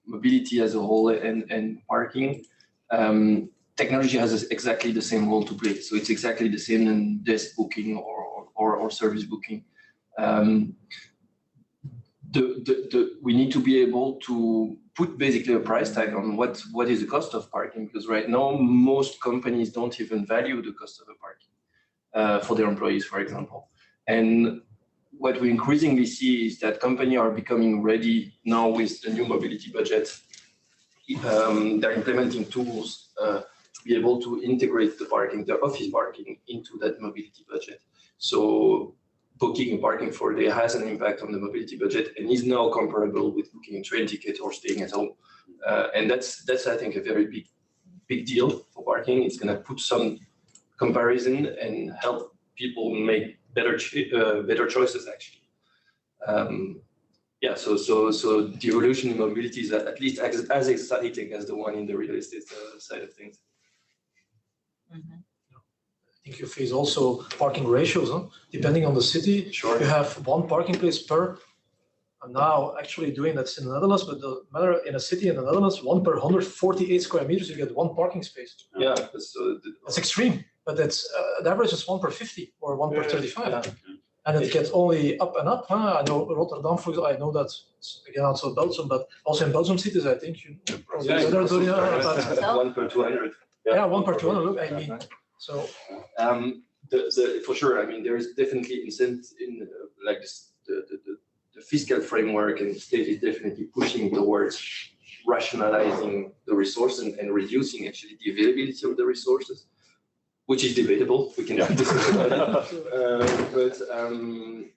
mobility as a whole and parking, technology has exactly the same role to play. So it's exactly the same in desk booking or service booking. We need to be able to put basically a price tag on what is the cost of parking, because right now most companies don't even value the cost of a parking for their employees, for example. And what we increasingly see is that companies are becoming ready now with the new mobility budget. They're implementing tools to be able to integrate the office parking into that mobility budget. So booking a parking for a day has an impact on the mobility budget and is now comparable with booking a train ticket or staying at home. And that's I think, a very big deal for parking. It's going to put some comparison and help people make better choices, actually. Yeah, so the evolution in mobility is at least as exciting as the one in the real estate side of things. Mm-hmm. I think you face also parking ratios, huh? Depending on the city. Sure. You have one parking place per. I'm now actually doing that in the Netherlands, but the matter in a city in the Netherlands, 1 per 148 square meters, you get one parking space. Yeah, that's extreme, but that's the average is 1 per 50 or 1 per 35. Yeah. And it gets only up and up. Huh? I know Rotterdam, for example, I know that again also Belgium, but also in Belgium cities, I think you yeah, 1 per 200. Yeah, 1 per 200. Look, I mean, so. For sure, I mean, there is definitely incentive in like this, the fiscal framework, and the state is definitely pushing towards rationalizing the resources and reducing actually the availability of the resources, which is debatable. We can discuss about it. But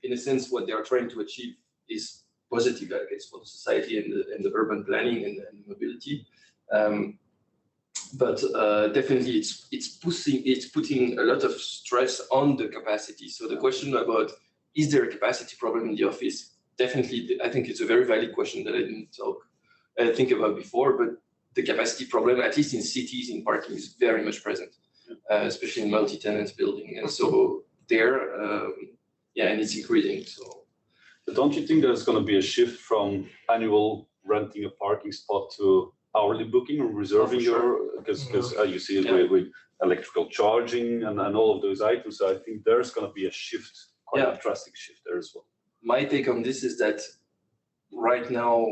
in a sense, what they are trying to achieve is positive, I guess, for the society and the urban planning and mobility. But definitely, it's putting a lot of stress on the capacity. So the question about, is there a capacity problem in the office? Definitely, I think it's a very valid question that I didn't think about before. But the capacity problem, at least in cities, in parking, is very much present. Especially in multi-tenant building, and so there, and it's increasing. So, but don't you think there's going to be a shift from annual renting a parking spot to hourly booking or reserving because you see it with electrical charging and all of those items? So I think there's going to be a shift, quite a drastic shift there as well. My take on this is that right now,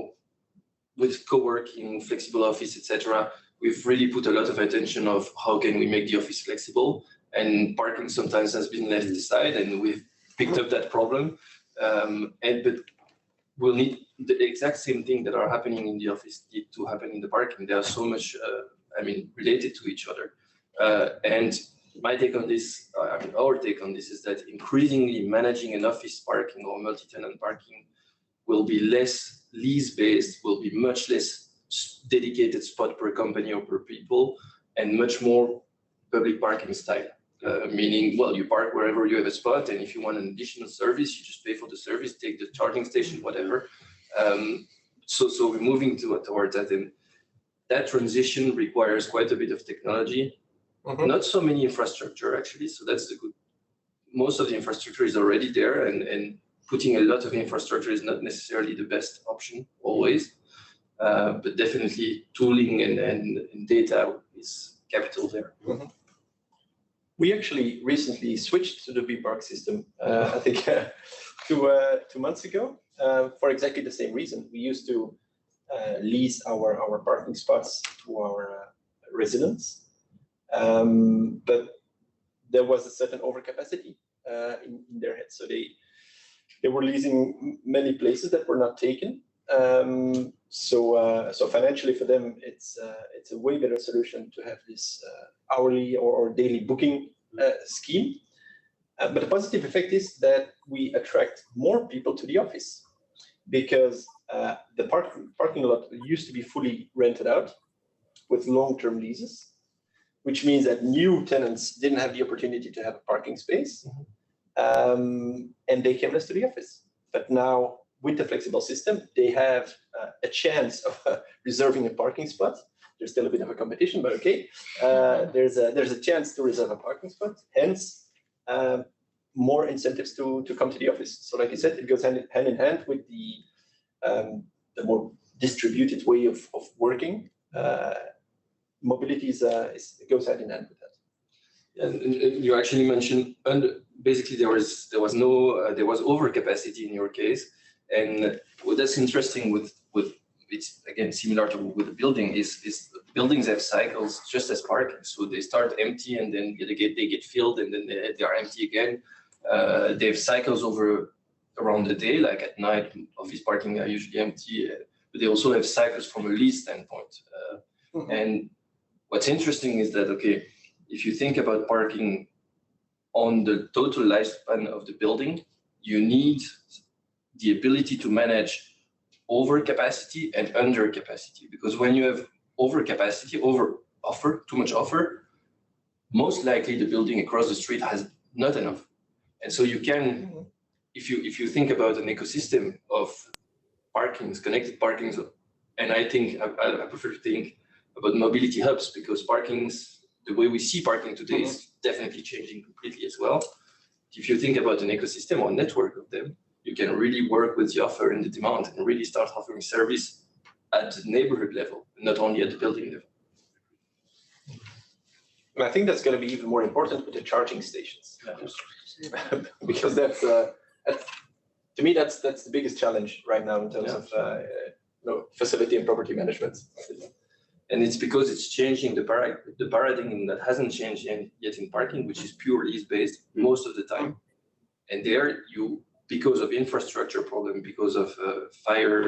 with co-working, flexible office, etc., we've really put a lot of attention of how can we make the office flexible, and parking sometimes has been left aside, and we've picked up that problem. But we'll need the exact same thing that are happening in the office need to happen in the parking. They are so much, related to each other. And my take on this, our take on this is that increasingly managing an office parking or multi-tenant parking will be less lease-based, will be much less dedicated spot per company or per people, and much more public parking style. Meaning, well, you park wherever you have a spot, and if you want an additional service, you just pay for the service, take the charging station, whatever. So we're moving towards that, and that transition requires quite a bit of technology. Mm-hmm. Not so many infrastructure, actually, so that's the good. Most of the infrastructure is already there, and putting a lot of infrastructure is not necessarily the best option always. But definitely tooling and data is capital there. Mm-hmm. We actually recently switched to the V-Park system, I think 2 months ago, for exactly the same reason. We used to lease our parking spots to our residents, but there was a certain overcapacity in their head. So They were leasing many places that were not taken. So financially for them, it's a way better solution to have this hourly or daily booking scheme. But the positive effect is that we attract more people to the office, because the parking lot used to be fully rented out with long-term leases, which means that new tenants didn't have the opportunity to have a parking space, and they came less to the office. But now, with the flexible system, they have a chance of reserving a parking spot. There's still a bit of a competition, but okay. There's a chance to reserve a parking spot. Hence, more incentives to come to the office. So, like I said, it goes hand in hand with the more distributed way of working. Mobility it goes hand in hand with that. And you actually mentioned basically there was overcapacity in your case, and what that's interesting with it's again similar to with the building is buildings have cycles just as parking. So they start empty and then they get filled and then they are empty again. They have cycles around the day, like at night, office parking are usually empty, but they also have cycles from a lease standpoint. And what's interesting is that, okay, if you think about parking on the total lifespan of the building, you need the ability to manage overcapacity and undercapacity. Because when you have overcapacity, too much offer, most likely the building across the street has not enough. And so you can, if you think about an ecosystem of parkings, connected parkings, and I think I prefer to think about mobility hubs, because parkings, the way we see parking today is definitely changing completely as well. If you think about an ecosystem or network of them, you can really work with the offer and the demand and really start offering service at the neighborhood level, not only at the building level. And I think that's going to be even more important with the charging stations, because that's to me that's the biggest challenge right now in terms of facility and property management. And it's because it's changing the paradigm that hasn't changed yet in parking, which is pure lease-based most of the time. And there because of infrastructure problem, because of fire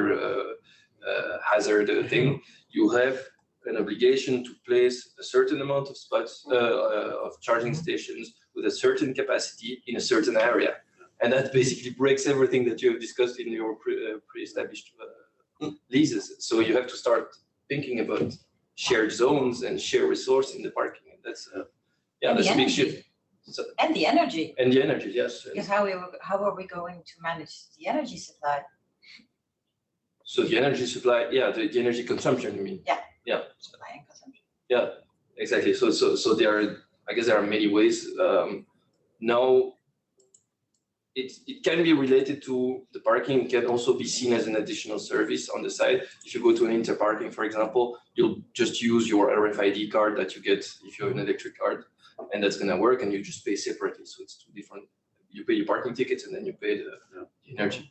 hazard thing, you have an obligation to place a certain amount of spots of charging stations with a certain capacity in a certain area. And that basically breaks everything that you have discussed in your pre-established leases. So you have to start thinking about shared zones and share resource in the parking. And that's that's a big shift. So, and the energy. And the energy, yes. Because how are we going to manage the energy supply? So the energy supply, the energy consumption, you mean? Yeah. Supply and consumption. Yeah, exactly. So I guess there are many ways. Now, it can be related to the parking. It can also be seen as an additional service on the side. If you go to an interparking, for example, you'll just use your RFID card that you get if you have an electric card, and that's going to work, and you just pay separately. So it's two different. You pay your parking tickets, and then you pay the energy.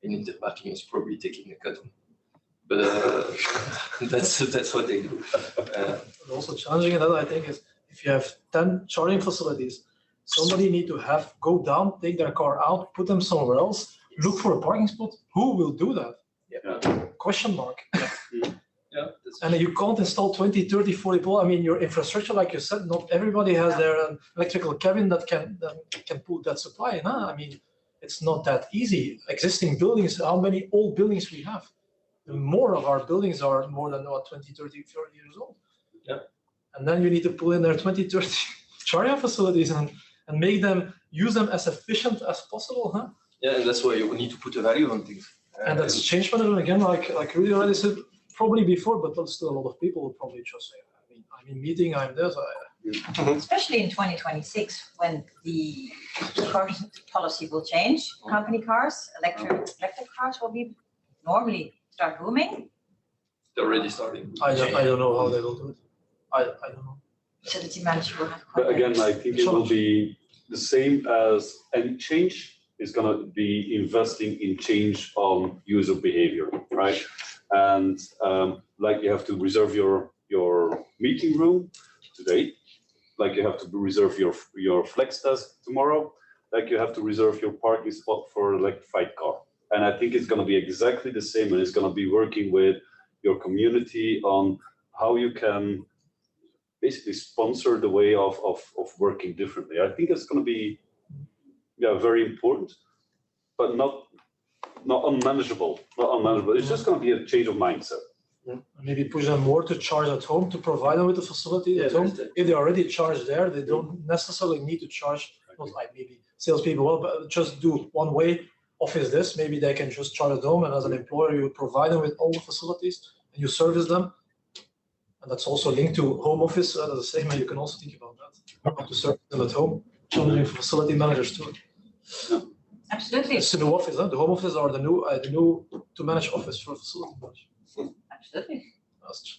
And interparking is probably taking a cut on. But that's what they do. Also challenging that, I think, is if you have 10 charging facilities, somebody need to go down, take their car out, put them somewhere else, look for a parking spot. Who will do that? Question mark. And you can't install 20, 30, 40 people. I mean, your infrastructure, like you said, not everybody has their electrical cabin that can pull that supply in. I mean, it's not that easy. Existing buildings, how many old buildings we have? More of our buildings are more than 20, 30, 30 years old. Yeah. And then you need to pull in their 20, 30 charging facilities and use them as efficient as possible. Yeah, and that's why you need to put a value on things. And that's change management again, like Rudy already said, probably before, but there's still a lot of people who probably just say, I'm in meeting, I'm there. So especially in 2026, when the car policy will change, company cars, electric cars will be normally start booming. They're already starting. I don't know how they will do it. I don't know. Facility manager will have. But again, I think it will be the same as any change is going to be investing in change on user behavior, right? And like you have to reserve your meeting room today, like you have to reserve your flex desk tomorrow. like you have to reserve your parking spot for an electrified car. And I think it's going to be exactly the same, and it's going to be working with your community on how you can basically sponsor the way of working differently. I think it's going to be very important, but not unmanageable. Not unmanageable. It's just going to be a change of mindset. Maybe push them more to charge at home to provide them with the facility at home. If they already charge there, they don't necessarily need to charge. Not like maybe salespeople will, but just do one way. Office this, maybe they can just charge at home, and as an employer, you provide them with all the facilities and you service them. And that's also linked to home office. The same, you can also think about that. How to service them at home, challenging for facility managers too. Yeah. Absolutely. It's the new office. The home office are the new to manage office for facility managers. Absolutely. That's true.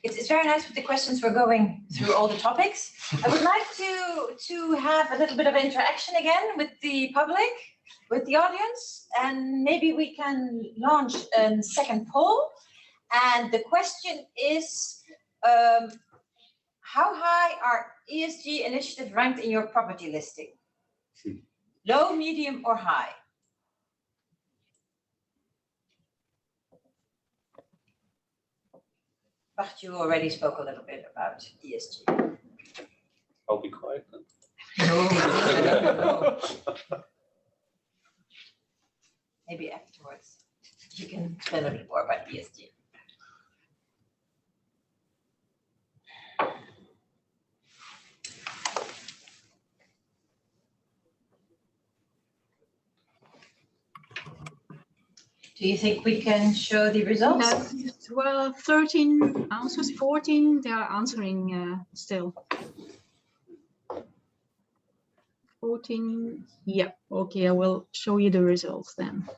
It's very nice with the questions. We're going through all the topics. I would like to have a little bit of interaction again with the public, with the audience, and maybe we can launch a second poll. And the question is, how high are ESG initiatives ranked in your property listing? Low, medium, or high? Bart, you already spoke a little bit about ESG. I'll be quiet then. Maybe afterwards you can explain a bit more about ESG. Do you think we can show the results? Well, 13 answers, 14, they are answering still. 14, yeah, okay, I will show you the results then.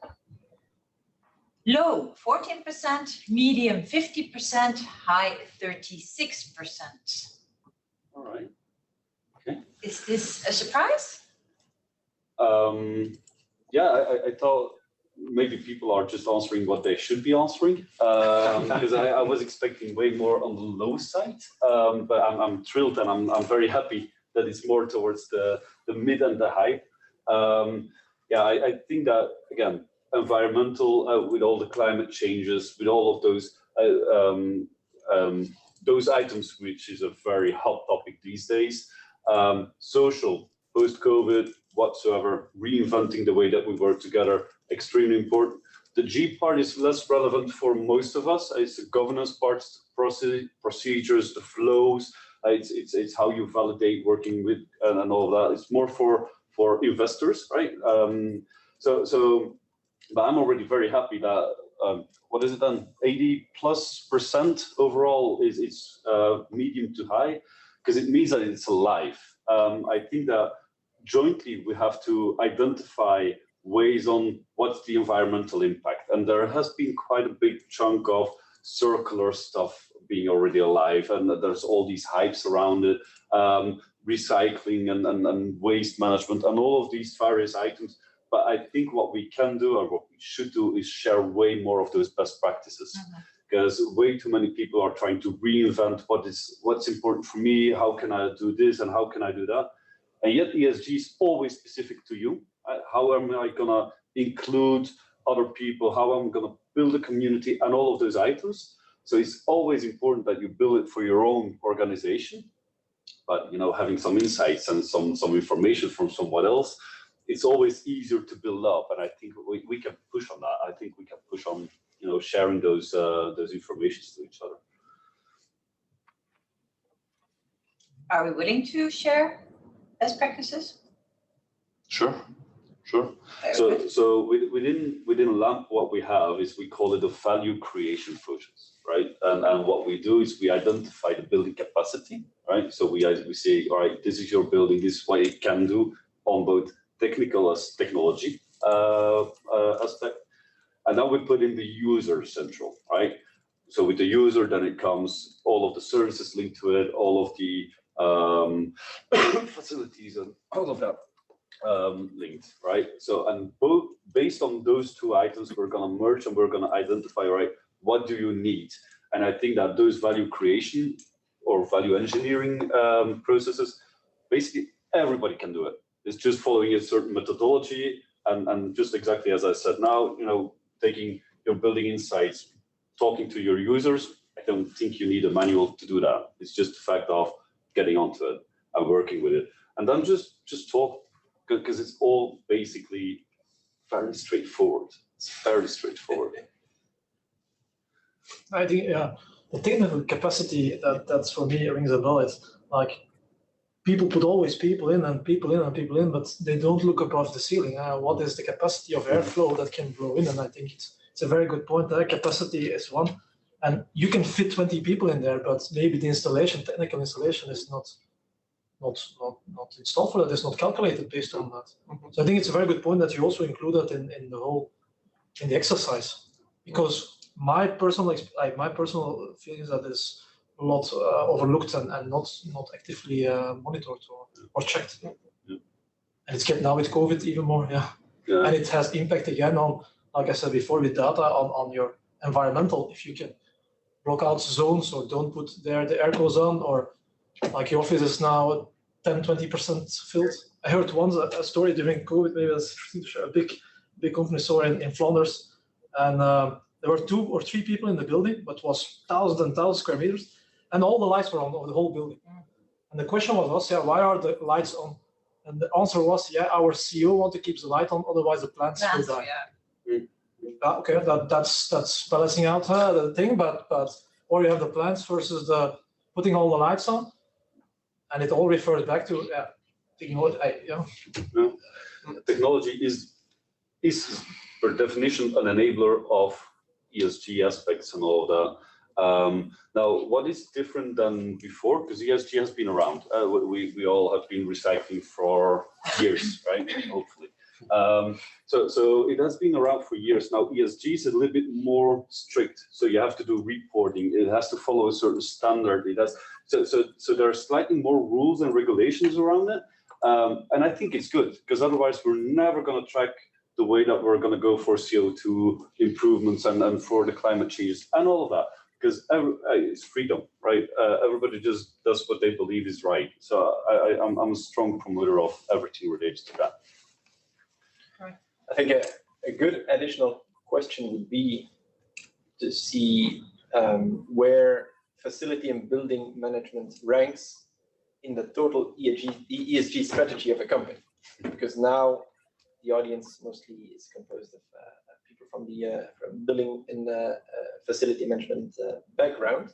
Low, 14%, medium, 50%, high, 36%. All right. Okay. Is this a surprise? Yeah, I thought maybe people are just answering what they should be answering, because I was expecting way more on the low side, but I'm thrilled and I'm very happy that it's more towards the mid and the high. Yeah, I think that, again, environmental, with all the climate changes, with all of those items, which is a very hot topic these days, social, post-COVID, whatsoever, reinventing the way that we work together, extremely important. The G part is less relevant for most of us. It's the governance parts, procedures, the flows. It's how you validate working with and all that. It's more for investors, right? But I'm already very happy that what is it then? 80+% overall is medium to high, because it means that it's alive. I think that jointly we have to identify ways on what's the environmental impact, and there has been quite a big chunk of circular stuff being already alive, and there's all these hypes around it, recycling and waste management and all of these various items. But I think what we can do, or what we should do, is share way more of those best practices, because way too many people are trying to reinvent what's important for me, how can I do this and how can I do that, and yet ESG is always specific to you. How am I gonna include other people? How am I gonna build a community and all of those items? So it's always important that you build it for your own organization, but having some insights and some information from someone else, it's always easier to build up. And I think we can push on that. I think we can push on sharing those informations to each other. Are we willing to share best practices? Sure. So within LAMP, what we have is we call it a value creation process, right? And what we do is we identify the building capacity, right? So we say, all right, this is your building, this is what it can do on both technical as technology aspect, and then we put in the user central, right? So with the user, then it comes all of the services linked to it, all of the facilities and all of that linked, right? So, and both based on those two items, we're going to merge and we're going to identify, right, what do you need? And I think that those value creation or value engineering processes, basically everybody can do it. It's just following a certain methodology and just exactly as I said now, taking your building insights, talking to your users. I don't think you need a manual to do that. It's just the fact of getting onto it and working with it. And then just talk, because it's all basically very straightforward. It's very straightforward. I think, yeah, the technical capacity that's for me rings a bell. It's like people put always people in, but they don't look above the ceiling. What is the capacity of airflow that can blow in? And I think it's a very good point. Capacity is one, and you can fit 20 people in there, but maybe the technical installation is not installed for that. It's not calculated based on that. So I think it's a very good point that you also include that in the exercise, because my personal feeling is that is a lot overlooked and not actively monitored or checked. Yeah. And it's getting now with COVID even more, yeah. And it has impact again on, like I said before, with data on your environmental. If you can block out zones or don't put there the air goes on, or like your office is now 10-20% filled. I heard once a story during COVID, maybe that's a big company store in Flanders, and there were 2 or 3 people in the building, but it was thousands and thousands of square meters, and all the lights were on over the whole building. And the question was, why are the lights on? And the answer was, our CEO wants to keep the light on, otherwise the plants will die. Okay, that's balancing out the thing, but or you have the plants versus the putting all the lights on, and it all refers back to Technology is per definition an enabler of ESG aspects and all of that. Now, what is different than before? Because ESG has been around. We all have been recycling for years, right? Hopefully. So it has been around for years. Now, ESG is a little bit more strict. So you have to do reporting. It has to follow a certain standard. So there are slightly more rules and regulations around it. And I think it's good, because otherwise we're never going to track the way that we're going to go for CO2 improvements and for the climate changes and all of that, because it's freedom, right? Everybody just does what they believe is right. So I'm a strong promoter of everything related to that. I think a good additional question would be to see where facility and building management ranks in the total ESG strategy of a company, because now the audience mostly is composed of people from building and facility management background.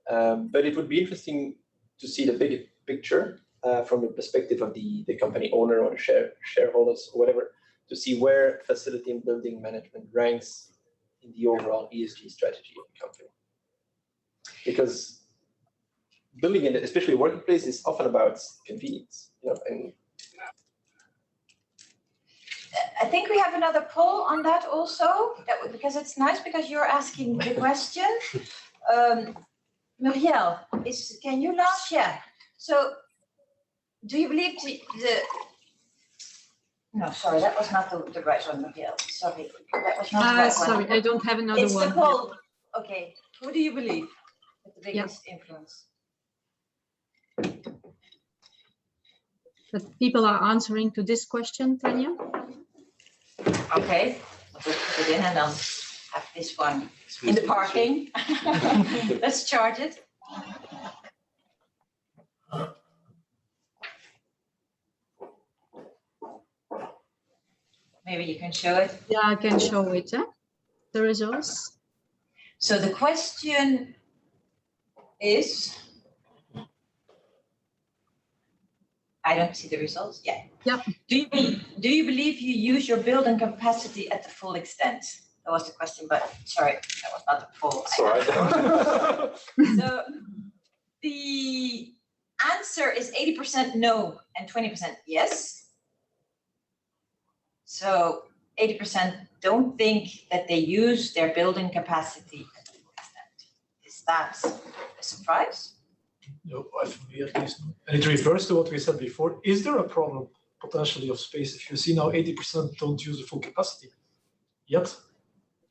But it would be interesting to see the big picture from the perspective of the company owner or shareholders or whatever, to see where facility and building management ranks in the overall ESG strategy of the company. Because building, and especially workplace, is often about convenience, and I think we have another poll on that also, because it's nice because you're asking the question. Muriel, can you launch? Yeah. So, do you believe No, sorry, that was not the right one, Muriel. Sorry, that was not the right one. Sorry, I don't have another it's one. The poll. Okay, who do you believe has the biggest influence? But people are answering to this question, Tanya. Okay, I'll just put it in and I'll have this one in the parking. Let's charge it. Maybe you can show it. Yeah, I can show it, the results. So the question is, I don't see the results yet. Yeah. Do you believe you use your building capacity at the full extent? That was the question, but sorry, that was not the poll. Sorry. So the answer is 80% no and 20% yes. So 80% don't think that they use their building capacity at the full extent. Is that a surprise? No, for me at least. And it refers to what we said before. Is there a problem potentially of space if you see now 80% don't use the full capacity yet?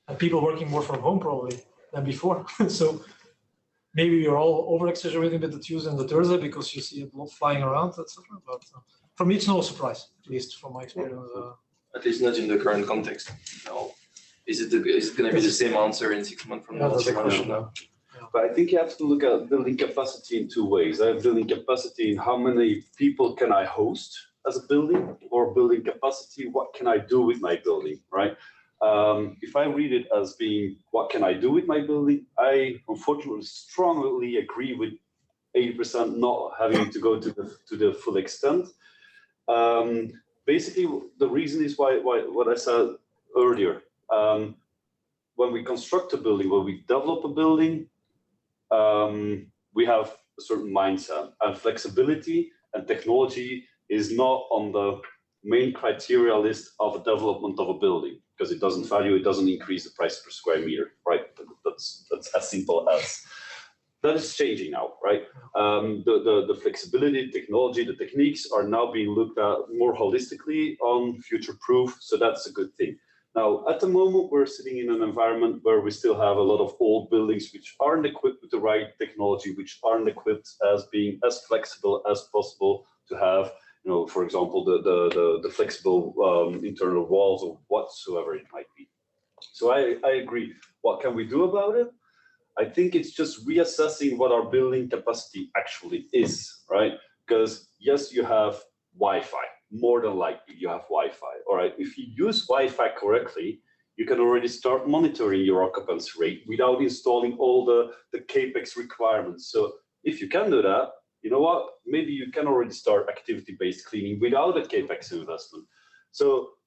And people working more from home probably than before. So maybe you're all over exaggerating with the Tuesday and the Thursday because you see a lot flying around, etc. But For me, it's no surprise, at least from my experience. At least not in the current context. No. Is it going to be the same answer in 6 months from now? That's a question now. But I think you have to look at building capacity in two ways. I have building capacity in how many people can I host as a building, or building capacity, what can I do with my building, right? If I read it as being, what can I do with my building? I unfortunately strongly agree with 80% not having to go to the full extent. Basically, the reason is why what I said earlier. When we construct a building, when we develop a building, we have a certain mindset, and flexibility and technology is not on the main criteria list of a development of a building, because it doesn't value, it doesn't increase the price per square meter, right? That's as simple as. That is changing now, right? The flexibility, technology, the techniques are now being looked at more holistically on future-proof, so that's a good thing. Now, at the moment, we're sitting in an environment where we still have a lot of old buildings which aren't equipped with the right technology, which aren't equipped as being as flexible as possible to have, you know, for example, the flexible internal walls or whatsoever it might be. So I agree. What can we do about it? I think it's just reassessing what our building capacity actually is, right? Because yes, you have Wi-Fi. More than likely you have Wi-Fi. All right, if you use Wi-Fi correctly, you can already start monitoring your occupancy rate without installing all the CAPEX requirements. So if you can do that, you know what, maybe you can already start activity-based cleaning without a CAPEX investment. So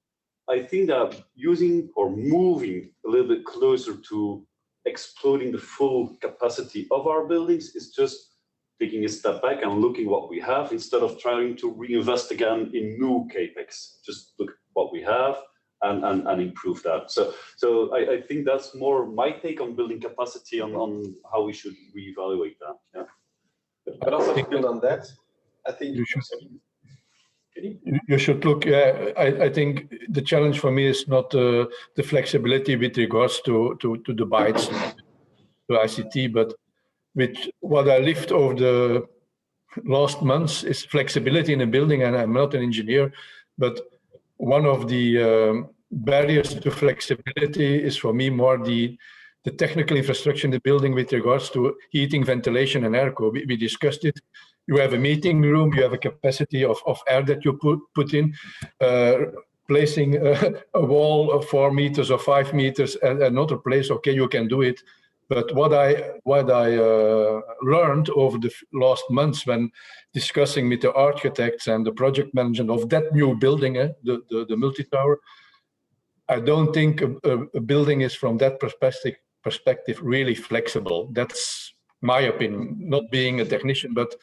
I think that using or moving a little bit closer to exploiting the full capacity of our buildings is just taking a step back and looking what we have instead of trying to reinvest again in new CAPEX. Just look at what we have and improve that. So I think that's more my take on building capacity on how we should reevaluate that. Yeah. But also to build on that, I think you should look. I think the challenge for me is not the flexibility with regards to the bytes, to ICT, but with what I lived over the last months is flexibility in a building. And I'm not an engineer, but one of the barriers to flexibility is for me more the technical infrastructure in the building with regards to heating, ventilation, and airco. We discussed it. You have a meeting room, you have a capacity of air that you put in, placing a wall of 4 meters or 5 meters and another place, okay, you can do it. But what I learned over the last months when discussing with the architects and the project management of that new building, the multi-tower, I don't think a building is from that perspective really flexible. That's my opinion, not being a technician, but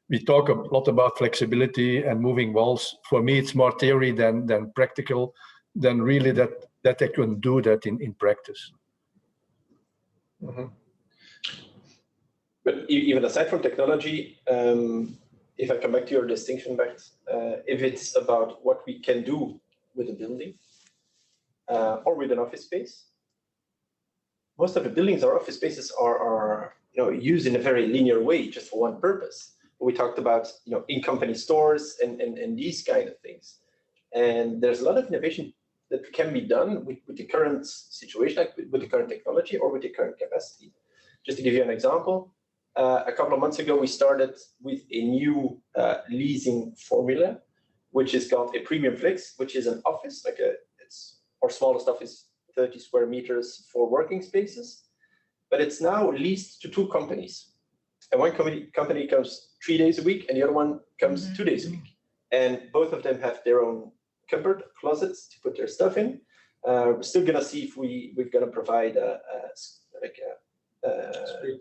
we talk a lot about flexibility and moving walls. For me, it's more theory than practical, than really that they can do that in practice. Mm-hmm. But even aside from technology, if I come back to your distinction, Bert, if it's about what we can do with a building or with an office space, most of the buildings or office spaces are used in a very linear way, just for one purpose. We talked about in-company stores and these kind of things, and there's a lot of innovation that can be done with the current situation, like with the current technology or with the current capacity. Just to give you an example, a couple of months ago, we started with a new leasing formula, which is called a Premium Flex, which is an office, it's our smallest office, 30 square meters for working spaces, but it's now leased to 2 companies. And one company comes 3 days a week and the other one comes 2 days a week. And both of them have their own cupboard, closets to put their stuff in. We're still gonna see if we're gonna provide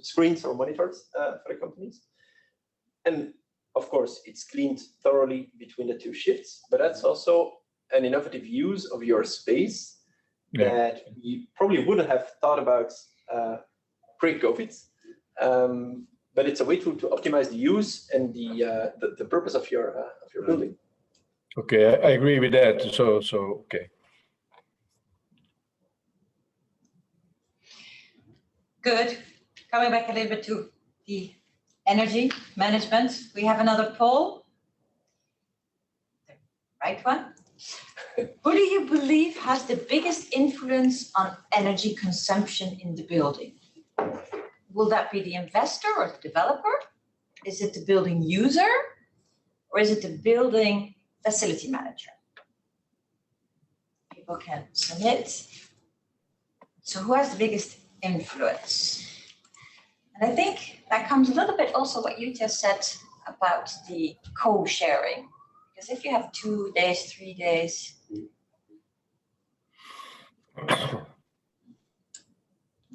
screens or monitors for the companies. And of course, it's cleaned thoroughly between the 2 shifts, but that's also an innovative use of your space that we probably wouldn't have thought about pre-COVID. But it's a way to optimize the use and the purpose of your building. Okay, I agree with that. So okay. Good. Coming back a little bit to the energy management, we have another poll. right one. Who do you believe has the biggest influence on energy consumption in the building? Will that be the investor or the developer? Is it the building user? Or is it the building facility manager? People can submit. So who has the biggest influence? And I think that comes a little bit also what you just said about the co-sharing. Because if you have 2 days, 3 days,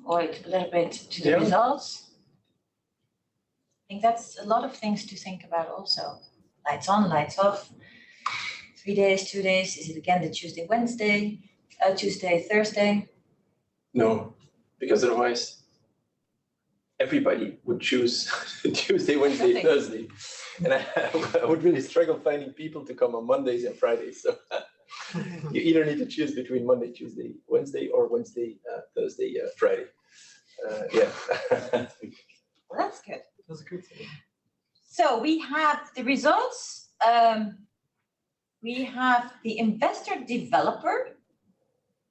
or a little bit to the results, I think that's a lot of things to think about also. Lights on, lights off, 3 days, 2 days, is it again the Tuesday, Wednesday, Tuesday, Thursday? No, because otherwise everybody would choose Tuesday, Wednesday, Thursday. And I would really struggle finding people to come on Mondays and Fridays. So you either need to choose between Monday, Tuesday, Wednesday, or Wednesday, Thursday, Friday. Yeah. Well, that's good. That's a good thing. So we have the results. We have the investor developer.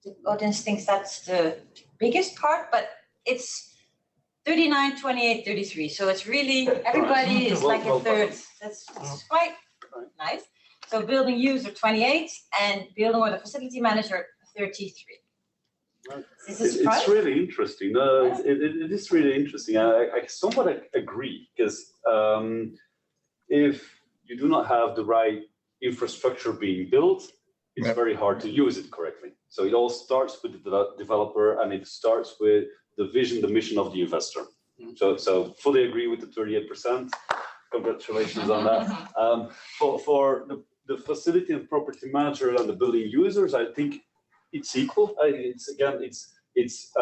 The audience thinks that's the biggest part, but it's 39, 28, 33. So it's really, everybody is like a third. That's quite nice. So building user 28 and building or the facility manager 33. Is this surprise? It's really interesting. It is really interesting. I somewhat agree because if you do not have the right infrastructure being built, it's very hard to use it correctly. So it all starts with the developer, and it starts with the vision, the mission of the investor. So fully agree with the 38%. Congratulations on that. For the facility and property manager and the building users, I think it's equal. It's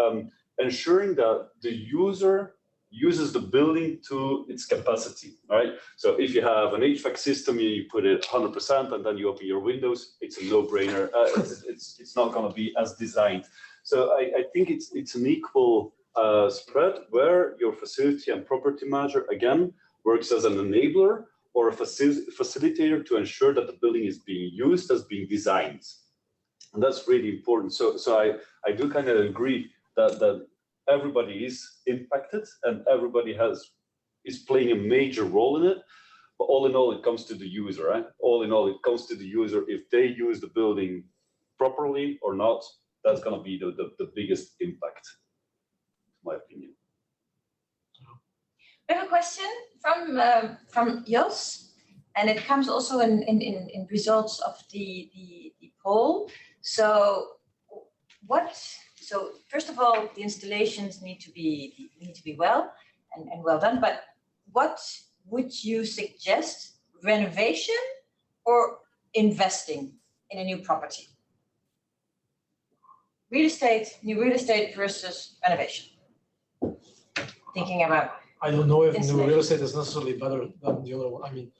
ensuring that the user uses the building to its capacity, right? So if you have an HVAC system, you put it 100%, and then you open your windows, it's a no-brainer. It's not going to be as designed. So I think it's an equal spread where your facility and property manager, again, works as an enabler or a facilitator to ensure that the building is being used as being designed. And that's really important. So I do kind of agree that everybody is impacted and everybody is playing a major role in it. But all in all, it comes to the user, right? All in all, it comes to the user. If they use the building properly or not, that's going to be the biggest impact, in my opinion. We have a question from Jos, and it comes also in results of the poll. So first of all, the installations need to be well and well done. But what would you suggest? Renovation or investing in a new property? New real estate versus renovation. Thinking about. I don't know if new real estate is necessarily better than the other one. I mean,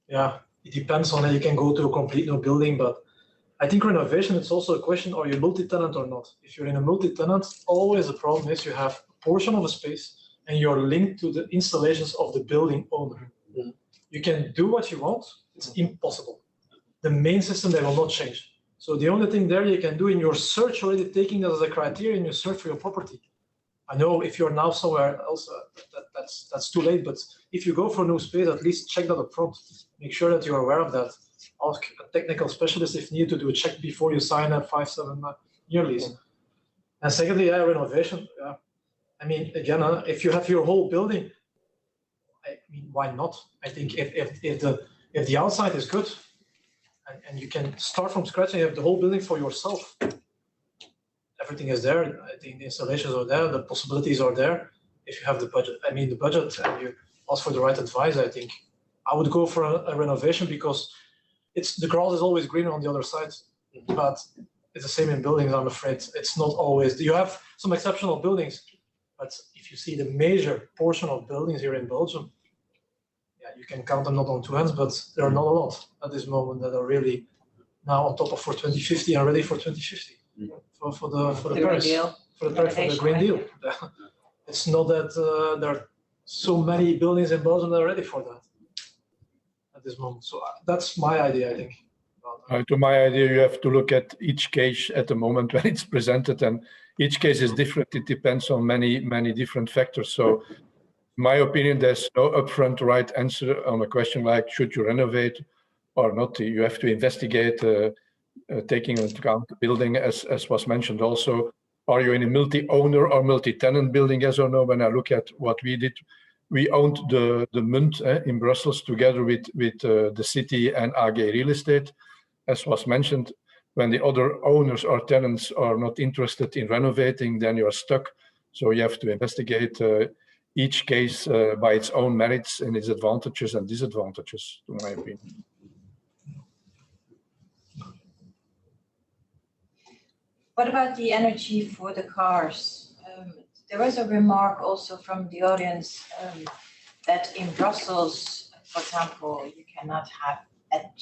yeah, it depends on it. You can go to a complete new building, but I think renovation, it's also a question, are you multi-tenant or not? If you're in a multi-tenant, always the problem is you have a portion of a space and you're linked to the installations of the building owner. You can do what you want, it's impossible. The main system, they will not change. So the only thing there you can do in your search, already taking that as a criterion in your search for your property. I know if you're now somewhere else, that's too late, but if you go for a new space, at least check that up front. Make sure that you're aware of that. Ask a technical specialist if needed to do a check before you sign a 5-7 year lease. And secondly, renovation. I mean, again, if you have your whole building, I mean, why not? I think if the outside is good and you can start from scratch and you have the whole building for yourself, everything is there. I think the installations are there, the possibilities are there. If you have the budget, and you ask for the right advice, I think I would go for a renovation because the grass is always greener on the other side. But it's the same in buildings, I'm afraid. It's not always. You have some exceptional buildings, but if you see the major portion of buildings here in Belgium, yeah, you can count them not on two hands, but there are not a lot at this moment that are really now on top of for 2050 and ready for 2050 for the Paris, for the Green Deal. It's not that there are so many buildings in Belgium that are ready for that at this moment. So that's my idea, I think, about To my idea, you have to look at each case at the moment when it's presented, and each case is different. It depends on many different factors. So, in my opinion, there's no upfront right answer on a question like should you renovate or not. You have to investigate, taking into account the building, as was mentioned also. Are you in a multi-owner or multi-tenant building, yes or no? When I look at what we did, we owned the Munt in Brussels together with the city and AG Real Estate. As was mentioned, when the other owners or tenants are not interested in renovating, then you're stuck. So you have to investigate each case by its own merits and its advantages and disadvantages, to my opinion. What about the energy for the cars? There was a remark also from the audience that in Brussels, for example, you cannot have at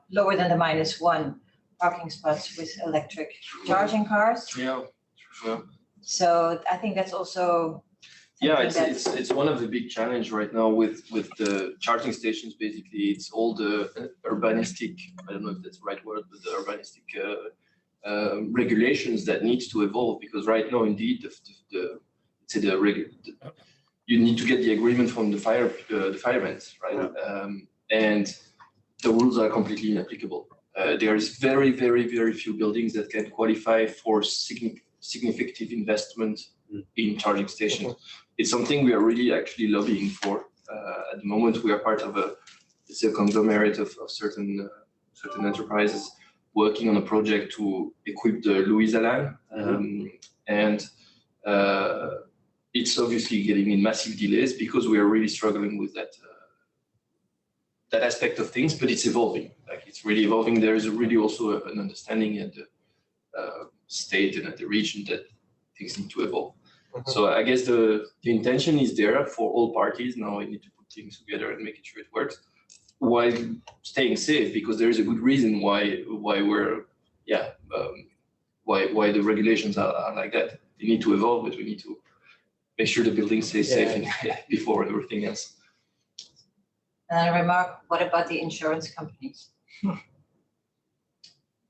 lower than the -1 parking spots with electric charging cars. Yeah, sure. So I think that's also. Yeah, it's one of the big challenge right now with the charging stations. Basically, it's all the urbanistic, I don't know if that's the right word, but the urbanistic regulations that needs to evolve, because right now, indeed, you need to get the agreement from the firemen, right? And the rules are completely inapplicable. There is very few buildings that can qualify for significant investment in charging stations. It's something we are really actually lobbying for. At the moment, we are part of a conglomerate of certain enterprises working on a project to equip the Louisa line, and it's obviously getting in massive delays because we are really struggling with that aspect of things. But it's evolving. Like, it's really evolving. There is really also an understanding at the state and at the region that things need to evolve. So I guess the intention is there for all parties. Now we need to put things together and making sure it works while staying safe, because there is a good reason why the regulations are like that. They need to evolve, but we need to make sure the building stays safe before everything else. And a remark, what about the insurance companies?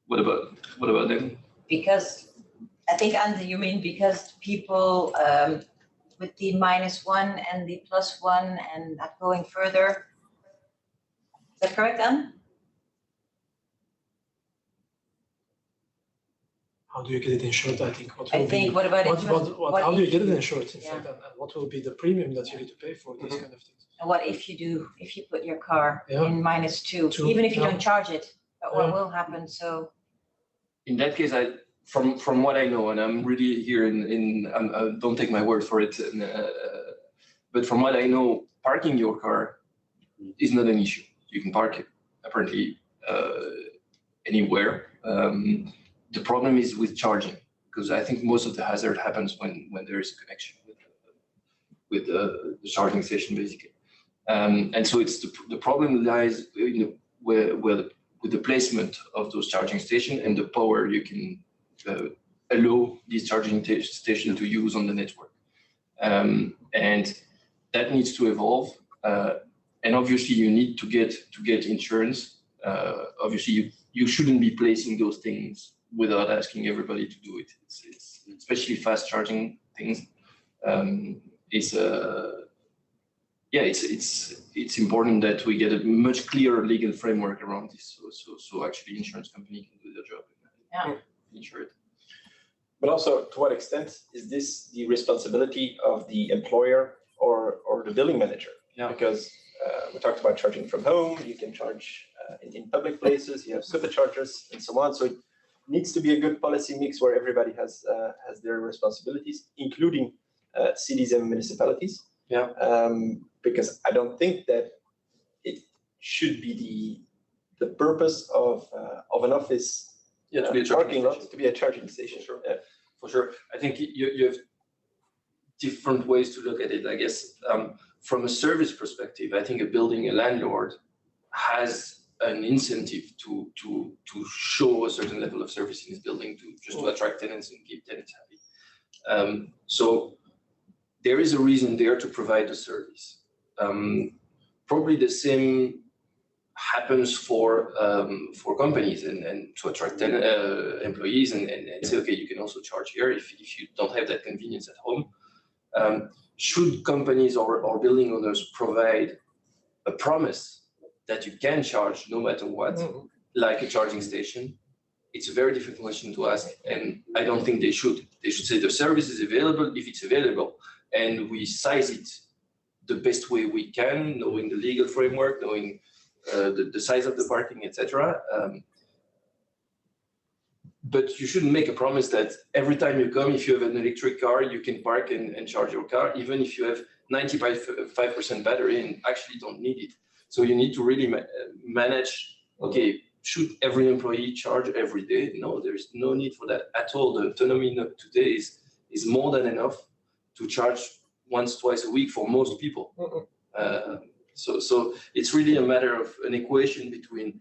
What about them? Because I think, Andy, you mean because people with the -1 and the +1 and not going further. Is that correct, Anne? How do you get it insured? I think. What about insurance? How do you get it insured? In fact, and what will be the premium that you need to pay for these kind of things? And what if you put your car in -2, even if you don't charge it? What will happen? So. In that case, from what I know, and I'm really here don't take my word for it, but from what I know, parking your car is not an issue. You can park it apparently anywhere. The problem is with charging, because I think most of the hazard happens when there is a connection with the charging station, basically. And so it's the problem lies with the placement of those charging stations and the power you can allow these charging stations to use on the network. And that needs to evolve. And obviously you need to get insurance. Obviously you shouldn't be placing those things without asking everybody to do it. It's especially fast charging things. It's important that we get a much clearer legal framework around this, so actually insurance company can do their job and insure it. But also, to what extent is this the responsibility of the employer or the building manager? Yeah. Because we talked about charging from home. You can charge in public places. You have superchargers and so on. So it needs to be a good policy mix where everybody has their responsibilities, including cities and municipalities. Yeah. Because I don't think that it should be the purpose of an office to be a parking lot to be a charging station. For sure. For sure. I think you have different ways to look at it, I guess. From a service perspective, I think a landlord has an incentive to show a certain level of service in his building to attract tenants and keep tenants happy. So there is a reason there to provide the service. Probably the same happens for companies and to attract employees and say, okay, you can also charge here if you don't have that convenience at home. Should companies or building owners provide a promise that you can charge no matter what, like a charging station? It's a very difficult question to ask, and I don't think they should. They should say the service is available if it's available, and we size it the best way we can, knowing the legal framework, knowing the size of the parking, etc. But you shouldn't make a promise that every time you come, if you have an electric car, you can park and charge your car, even if you have 95% battery and actually don't need it. So you need to really manage, okay, should every employee charge every day? No, there's no need for that at all. The autonomy today is more than enough to charge once, twice a week for most people. So it's really a matter of an equation between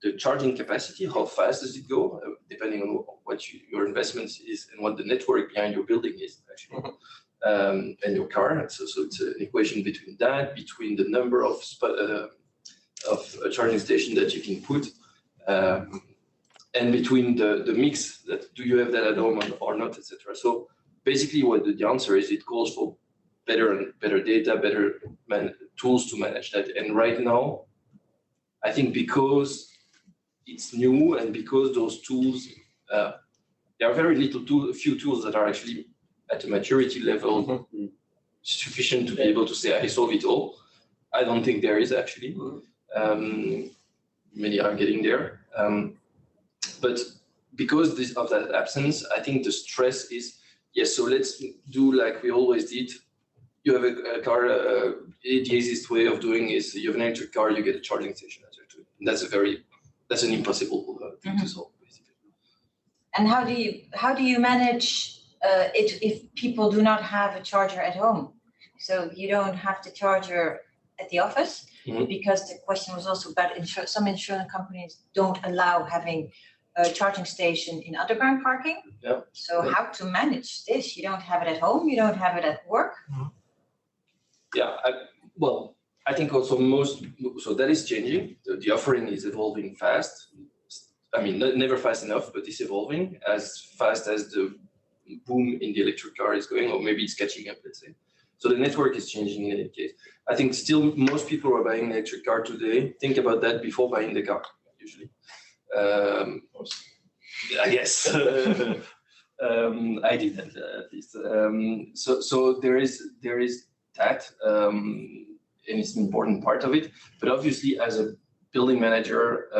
the charging capacity, how fast does it go, depending on what your investments is and what the network behind your building is actually, and your car. So it's an equation between that, between the number of a charging station that you can put, and between the mix that do you have that at home or not, etc. So basically, what the answer is, it calls for better data, better tools to manage that. And right now, I think because it's new and because those tools, there are very few tools that are actually at a maturity level sufficient to be able to say I solve it all. I don't think there is actually. Many are getting there, but because of that absence, I think the stress is yes. So let's do like we always did. You have a car. The easiest way of doing is you have an electric car, you get a charging station. That's an impossible thing to solve, basically. And how do you manage it if people do not have a charger at home? So you don't have the charger at the office, because the question was also about some insurance companies don't allow having a charging station in underground parking. Yeah. So how to manage this? You don't have it at home, you don't have it at work. Yeah, I think also so that is changing. The offering is evolving fast. I mean, never fast enough, but it's evolving as fast as the boom in the electric car is going, or maybe it's catching up, let's say. So the network is changing in any case. I think still most people who are buying an electric car today think about that before buying the car, usually. I guess. I did that at least. So there is that, and it's an important part of it. But obviously, as a building manager,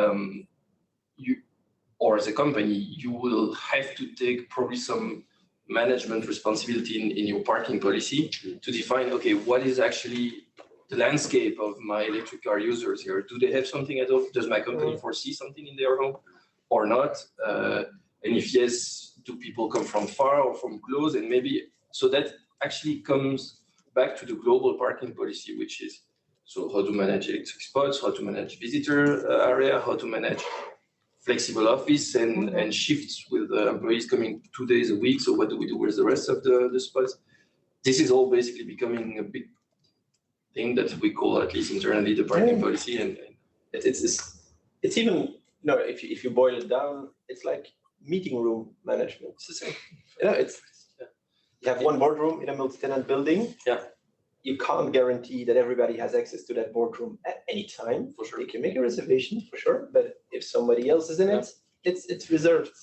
or as a company, you will have to take probably some management responsibility in your parking policy to define, okay, what is actually the landscape of my electric car users here? Do they have something at home? Does my company foresee something in their home or not? And if yes, do people come from far or from close? And maybe, so that actually comes back to the global parking policy, which is, so how to manage electric spots, how to manage visitor area, how to manage flexible office and shifts with employees coming 2 days a week. So what do we do with the rest of the spots? This is all basically becoming a big thing that we call, at least internally, the parking policy. And it's even, if you boil it down, it's like meeting room management. It's the same. You have one boardroom in a multi-tenant building. Yeah. You can't guarantee that everybody has access to that boardroom at any time. For sure. You can make a reservation, for sure, but if somebody else is in it, it's reserved.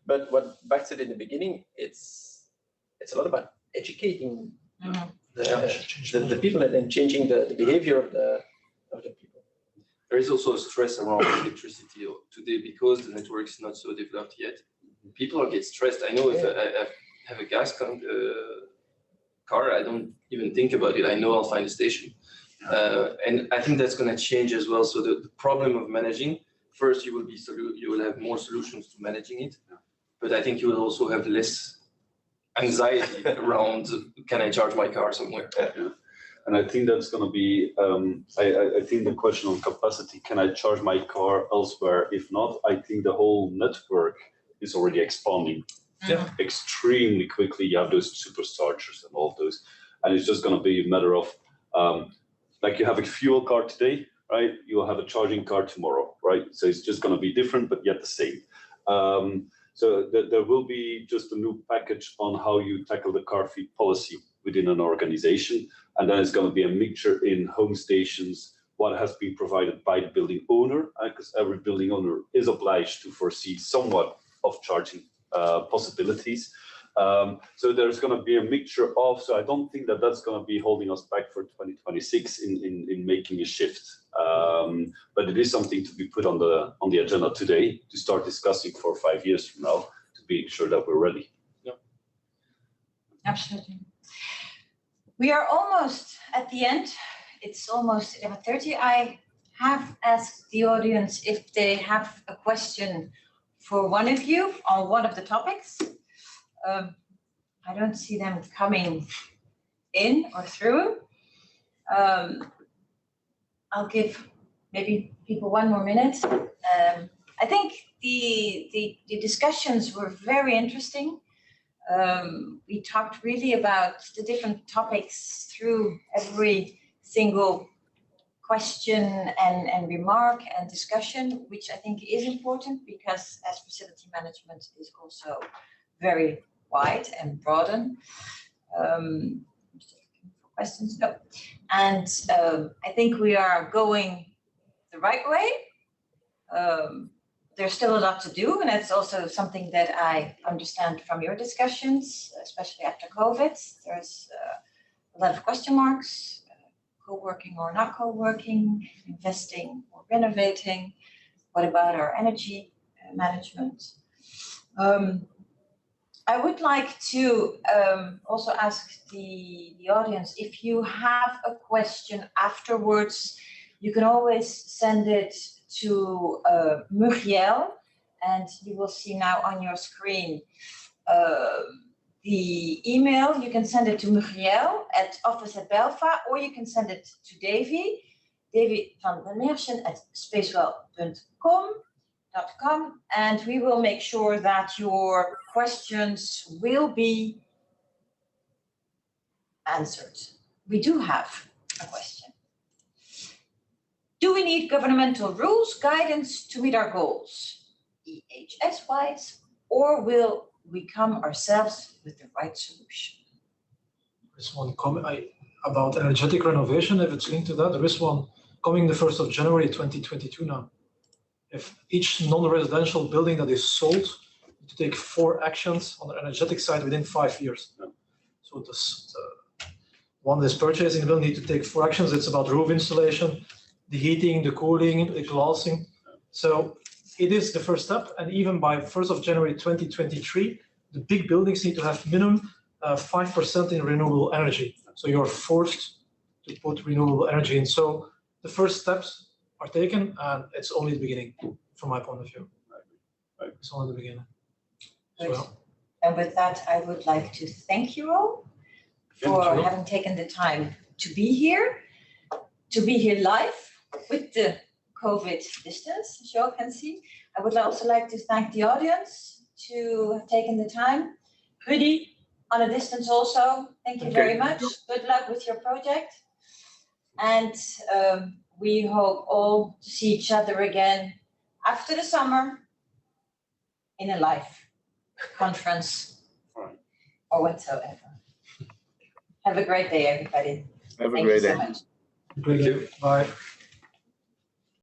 But what Bart said in the beginning, it's a lot about educating the people and changing the behavior of the people. There is also a stress around electricity today because the network is not so developed yet. People get stressed. I know if I have a gas car, I don't even think about it. I know I'll find a station. And I think that's going to change as well. So the problem of managing, first you will have more solutions to managing it, but I think you will also have less anxiety around, can I charge my car somewhere? And I think that's going to be, I think the question on capacity, can I charge my car elsewhere? If not, I think the whole network is already expanding extremely quickly. You have those superchargers and all of those. And it's just going to be a matter of, like you have a fuel card today, right? You'll have a charging card tomorrow, right? So it's just going to be different, but yet the same. So there will be just a new package on how you tackle the car fleet policy within an organization. And then it's going to be a mixture in home stations, what has been provided by the building owner, because every building owner is obliged to foresee somewhat of charging possibilities. So there's going to be a mixture of, so I don't think that that's going to be holding us back for 2026 in making a shift. But it is something to be put on the agenda today to start discussing 4 or 5 years from now to be sure that we're ready. Yeah. Absolutely. We are almost at the end. It's almost 11:30. I have asked the audience if they have a question for one of you on one of the topics. I don't see them coming in or through. I'll give maybe people 1 more minute. I think the discussions were very interesting. We talked really about the different topics through every single question and remark and discussion, which I think is important because as facility management is also very wide and broadened. Questions? No. And I think we are going the right way. There's still a lot to do, and that's also something that I understand from your discussions, especially after COVID. There's a lot of question marks, co-working or not co-working, investing or renovating. What about our energy management? I would like to also ask the audience, if you have a question afterwards, you can always send it to Muriel, and you will see now on your screen the email. You can send it to Muriel at office@belfa, or you can send it to Davy, Davy.VanDenMeerssche at spacewell.com, and we will make sure that your questions will be answered. We do have a question. Do we need governmental rules, guidance to meet our goals, EHS-wise, or will we come ourselves with the right solution? There's one comment about energetic renovation, if it's linked to that. There is one coming the 1st of January 2022 now. If each non-residential building that is sold, to take 4 actions on the energetic side within 5 years. Yeah. So this, one that is purchasing will need to take 4 actions. It's about roof installation, the heating, the cooling, the glassing. So it is the first step. And even by 1st of January 2023, the big buildings need to have minimum 5% in renewable energy. So you're forced to put renewable energy in. So the first steps are taken, and it's only the beginning, from my point of view. Right. It's only the beginning. So, and with that, I would like to thank you all for having taken the time to be here live with the COVID distance, as you all can see. I would also like to thank the audience to have taken the time. Rudy, on a distance also, thank you very much. Good luck with your project. And we hope all to see each other again after the summer in a live conference or whatsoever. Have a great day, everybody. Have a great day. Thank you so much. Thank you. Bye.